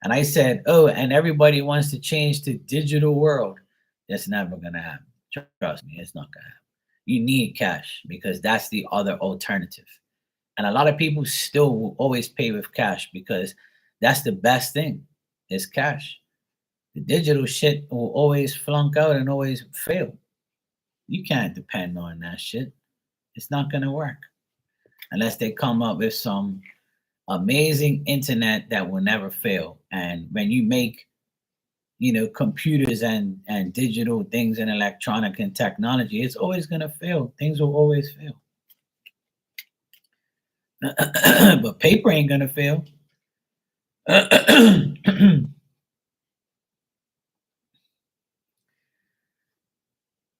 And I said, oh, and everybody wants to change to digital world. That's never going to happen. Trust me, it's not going to happen. You need cash, because that's the other alternative. And a lot of people still will always pay with cash, because that's the best thing, is cash. The digital shit will always flunk out and always fail. You can't depend on that shit. It's not going to work unless they come up with some amazing internet that will never fail. And when you make, computers and digital things and electronic and technology, it's always going to fail. Things will always fail. But paper ain't going to fail.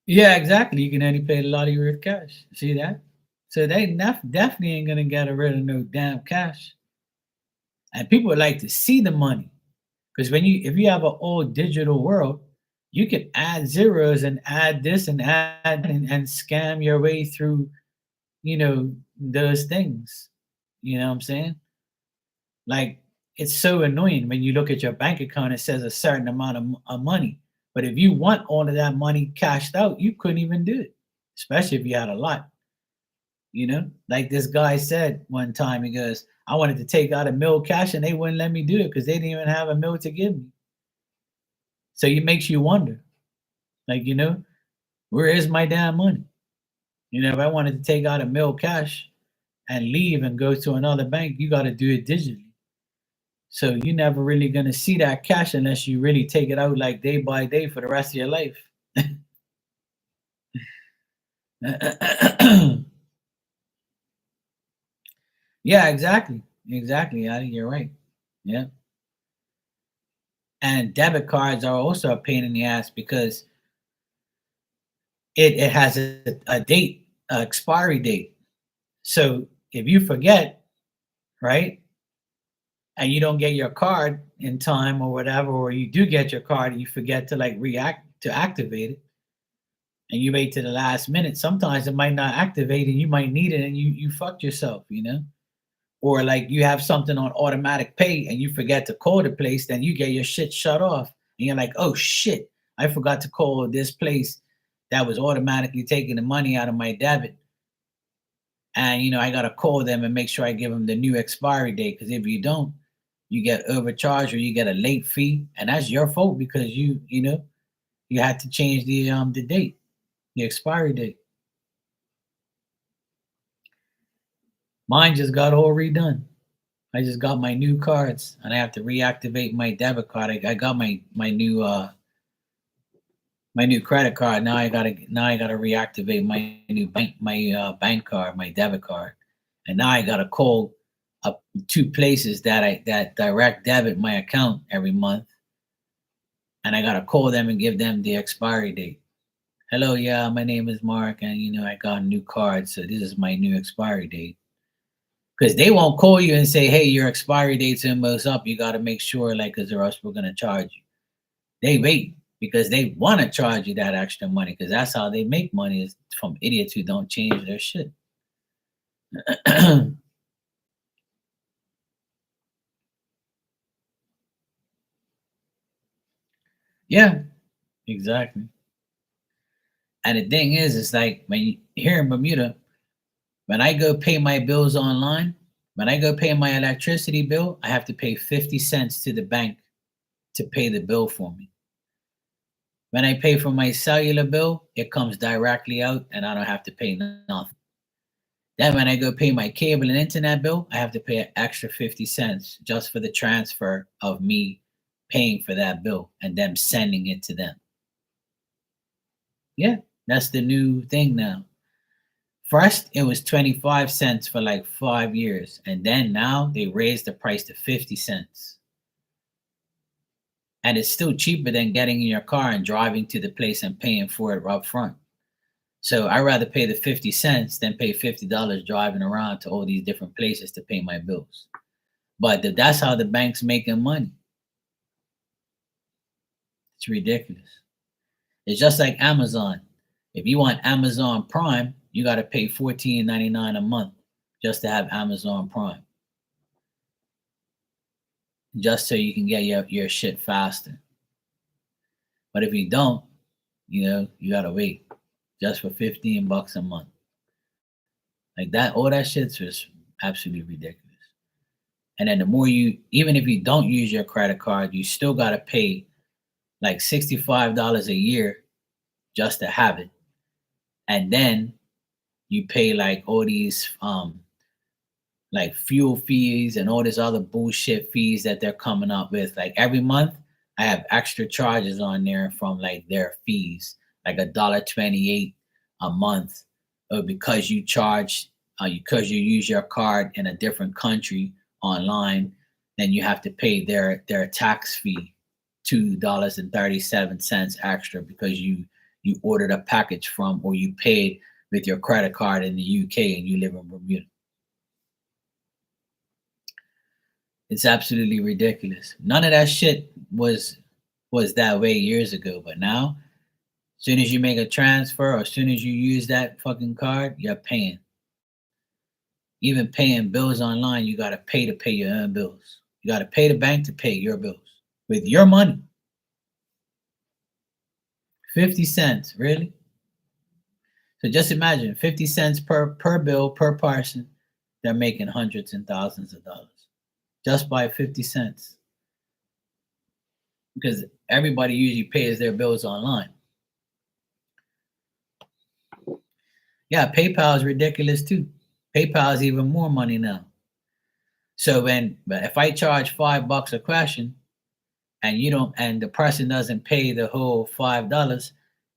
Yeah, exactly. You can only pay the lottery with cash. See that? So they definitely ain't gonna get rid of no damn cash. And people would like to see the money, because if you have an old digital world, you can add zeros and add this and add and scam your way through, those things. You know what I'm saying? Like, it's so annoying when you look at your bank account. It says a certain amount of money, but if you want all of that money cashed out, you couldn't even do it, especially if you had a lot. Like this guy said one time, he goes, I wanted to take out a mill cash and they wouldn't let me do it because they didn't even have a mill to give me. So it makes you wonder, like, Where is my damn money? If I wanted to take out a mil cash and leave and go to another bank, you got to do it digitally. So you're never really going to see that cash unless you really take it out like day by day for the rest of your life. Yeah, exactly. Exactly. You're right. Yeah. And debit cards are also a pain in the ass because it has a date, expiry date. So if you forget, right, and you don't get your card in time or whatever, or you do get your card and you forget to like react to activate it, and you wait to the last minute, sometimes it might not activate and you might need it and you fucked yourself. Or like you have something on automatic pay and you forget to call the place, then you get your shit shut off. And you're like, oh shit, I forgot to call this place that was automatically taking the money out of my debit. And I gotta call them and make sure I give them the new expiry date. Because if you don't, you get overcharged or you get a late fee, and that's your fault because you had to change the date, the expiry date. Mine just got all redone. I just got my new cards and I have to reactivate my debit card. I got my new credit card. Now I gotta reactivate my new bank card, my debit card. And now I gotta call up two places that direct debit my account every month. And I gotta call them and give them the expiry date. Hello, yeah, my name is Mark, and I got a new card, so this is my new expiry date. Because they won't call you and say, "Hey, your expiry date's almost up. You got to make sure, like, because or else we're gonna charge you." They wait because they want to charge you that extra money because that's how they make money is from idiots who don't change their shit. Yeah, exactly. And the thing is, it's like here in Bermuda, when I go pay my bills online, when I go pay my electricity bill, I have to pay 50 cents to the bank to pay the bill for me. When I pay for my cellular bill, it comes directly out and I don't have to pay nothing. Then when I go pay my cable and internet bill, I have to pay an extra 50 cents just for the transfer of me paying for that bill and them sending it to them. Yeah, that's the new thing now. First, it was 25 cents for like 5 years. And then now they raised the price to 50 cents. And it's still cheaper than getting in your car and driving to the place and paying for it up front. So I'd rather pay the 50 cents than pay $50 driving around to all these different places to pay my bills. But that's how the bank's making money. It's ridiculous. It's just like Amazon. If you want Amazon Prime, you got to pay $14.99 a month just to have Amazon Prime, just so you can get your shit faster. But if you don't, you got to wait just for $15 a month. Like that, all that shit's just absolutely ridiculous. And then the more even if you don't use your credit card, you still got to pay like $65 a year just to have it. And then you pay like all these like fuel fees and all this other bullshit fees that they're coming up with. Like every month, I have extra charges on there from like their fees, like $1.28 a month, because you charge because you use your card in a different country online, then you have to pay their tax fee, $2.37 extra because you ordered a package from or you paid with your credit card in the UK and you live in Bermuda. It's absolutely ridiculous. None of that shit was that way years ago, but now, as soon as you make a transfer or as soon as you use that fucking card, you're paying. Even paying bills online, you gotta pay to pay your own bills. You gotta pay the bank to pay your bills with your money. 50 cents, really? So just imagine 50 cents per bill per person. They're making hundreds and thousands of dollars just by 50 cents. Because everybody usually pays their bills online. Yeah, PayPal is ridiculous too. PayPal is even more money now. So but if I charge $5 a question and you don't, and the person doesn't pay the whole $5,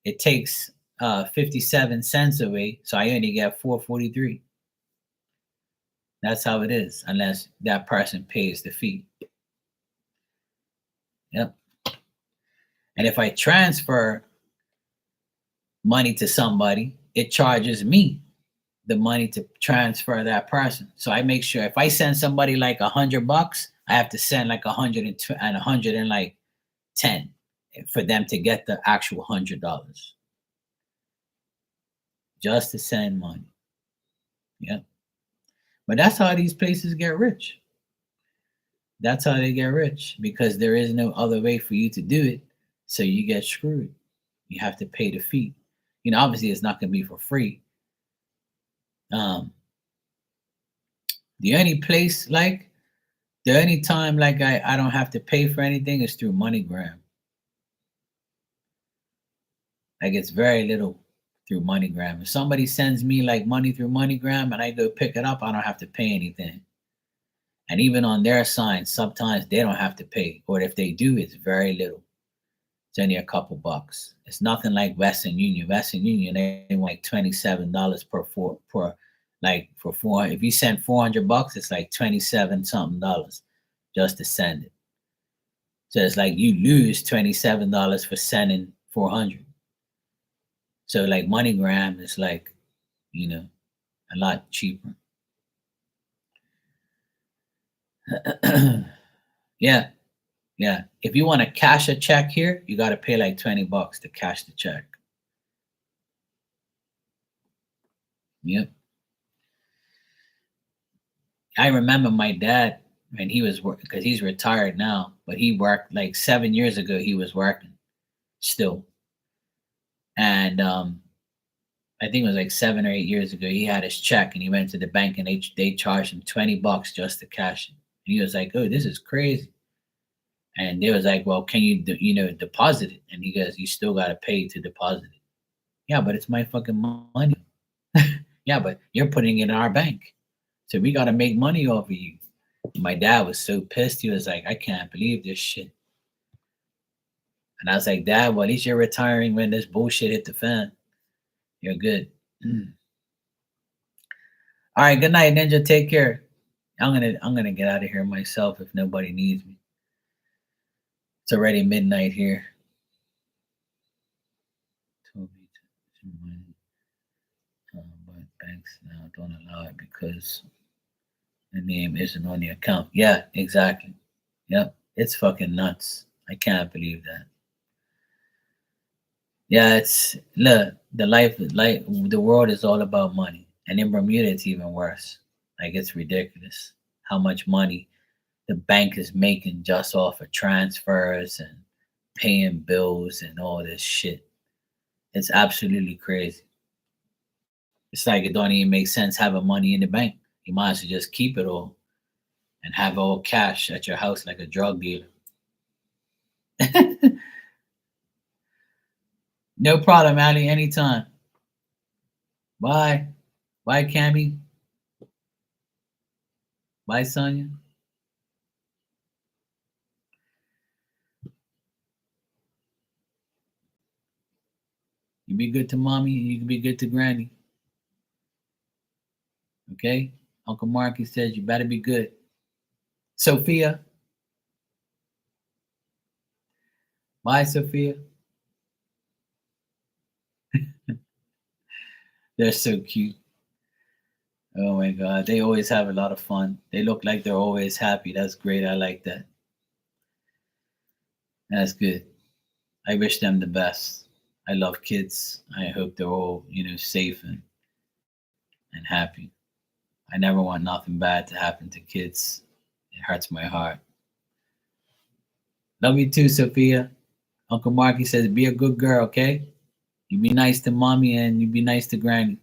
it takes 57 cents away. So I only get 4.43. That's how it is, unless that person pays the fee. Yep. And if I transfer money to somebody, it charges me the money to transfer that person. So I make sure if I send somebody like $100, I have to send like 100 and 110 for them to get the actual $100 just to send money. Yeah. But that's how these places get rich. That's how they get rich because there is no other way for you to do it. So you get screwed. You have to pay the fee. Obviously it's not going to be for free. Um, the only place like the only time like I don't have to pay for anything is through MoneyGram. Like it's very little through MoneyGram. If somebody sends me like money through MoneyGram and I go pick it up, I don't have to pay anything. And even on their signs, sometimes they don't have to pay. Or if they do, it's very little. It's only a couple bucks. It's nothing like Western Union. Western Union, they want like $27 for 400. If you send $400, it's like 27 something dollars just to send it. So it's like you lose $27 for sending 400. So like MoneyGram is like, a lot cheaper. Yeah. Yeah. If you want to cash a check here, you got to pay like $20 to cash the check. Yep. I remember my dad when he was working, because he's retired now, but he worked like 7 years ago, he was working still. And I think it was like 7 or 8 years ago, he had his check and he went to the bank and they charged him $20 just to cash it. And he was like, "Oh, this is crazy." And they was like, "Well, can you, deposit it?" And he goes, "You still got to pay to deposit it." Yeah, but it's my fucking money. Yeah, but you're putting it in our bank. So we got to make money off of you. My dad was so pissed. He was like, "I can't believe this shit." And I was like, "Dad, well, at least you're retiring when this bullshit hit the fan. You're good." All right, good night, Ninja. Take care. I'm gonna get out of here myself if nobody needs me. It's already midnight here. Toby, but banks now don't allow it because the name isn't on the account. Yeah, exactly. Yep, it's fucking nuts. I can't believe that. Yeah, it's look, the world is all about money. And in Bermuda it's even worse. Like it's ridiculous how much money the bank is making just off of transfers and paying bills and all this shit. It's absolutely crazy. It's like it don't even make sense having money in the bank. You might as well just keep it all and have all cash at your house like a drug dealer. No problem, Ali. Anytime. Bye. Bye, Cammy. Bye, Sonia. You be good to mommy and you can be good to granny. Okay? Uncle Marky says you better be good. Sophia. Bye, Sophia. They're so cute. Oh my God. They always have a lot of fun. They look like they're always happy. That's great. I like that. That's good. I wish them the best. I love kids. I hope they're all, safe and happy. I never want nothing bad to happen to kids. It hurts my heart. Love you too, Sophia. Uncle Marky says, be a good girl, okay? You be nice to mommy and you be nice to granny.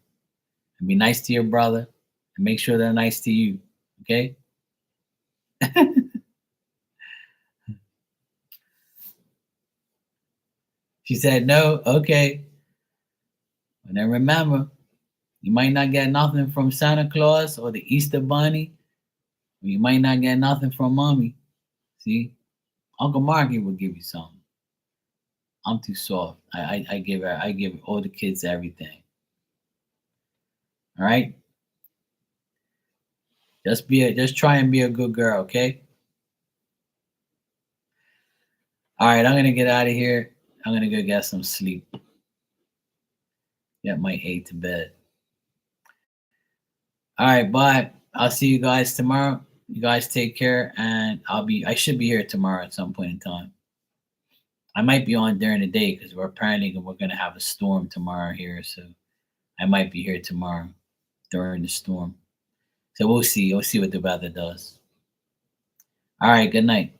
And be nice to your brother. And make sure they're nice to you, okay? She said, no, okay. And then remember, You might not get nothing from Santa Claus or the Easter Bunny. You might not get nothing from mommy. See, Uncle Marky will give you something. I'm too soft. I give all the kids everything. All right, just try and be a good girl, okay? All right, I'm gonna get out of here. I'm gonna go get some sleep. Get my 8 to bed. All right, bye. I'll see you guys tomorrow. You guys take care, and I should be here tomorrow at some point in time. I might be on during the day because we're planning and we're gonna have a storm tomorrow here, so I might be here tomorrow during the storm. So we'll see. We'll see what the weather does. All right, good night.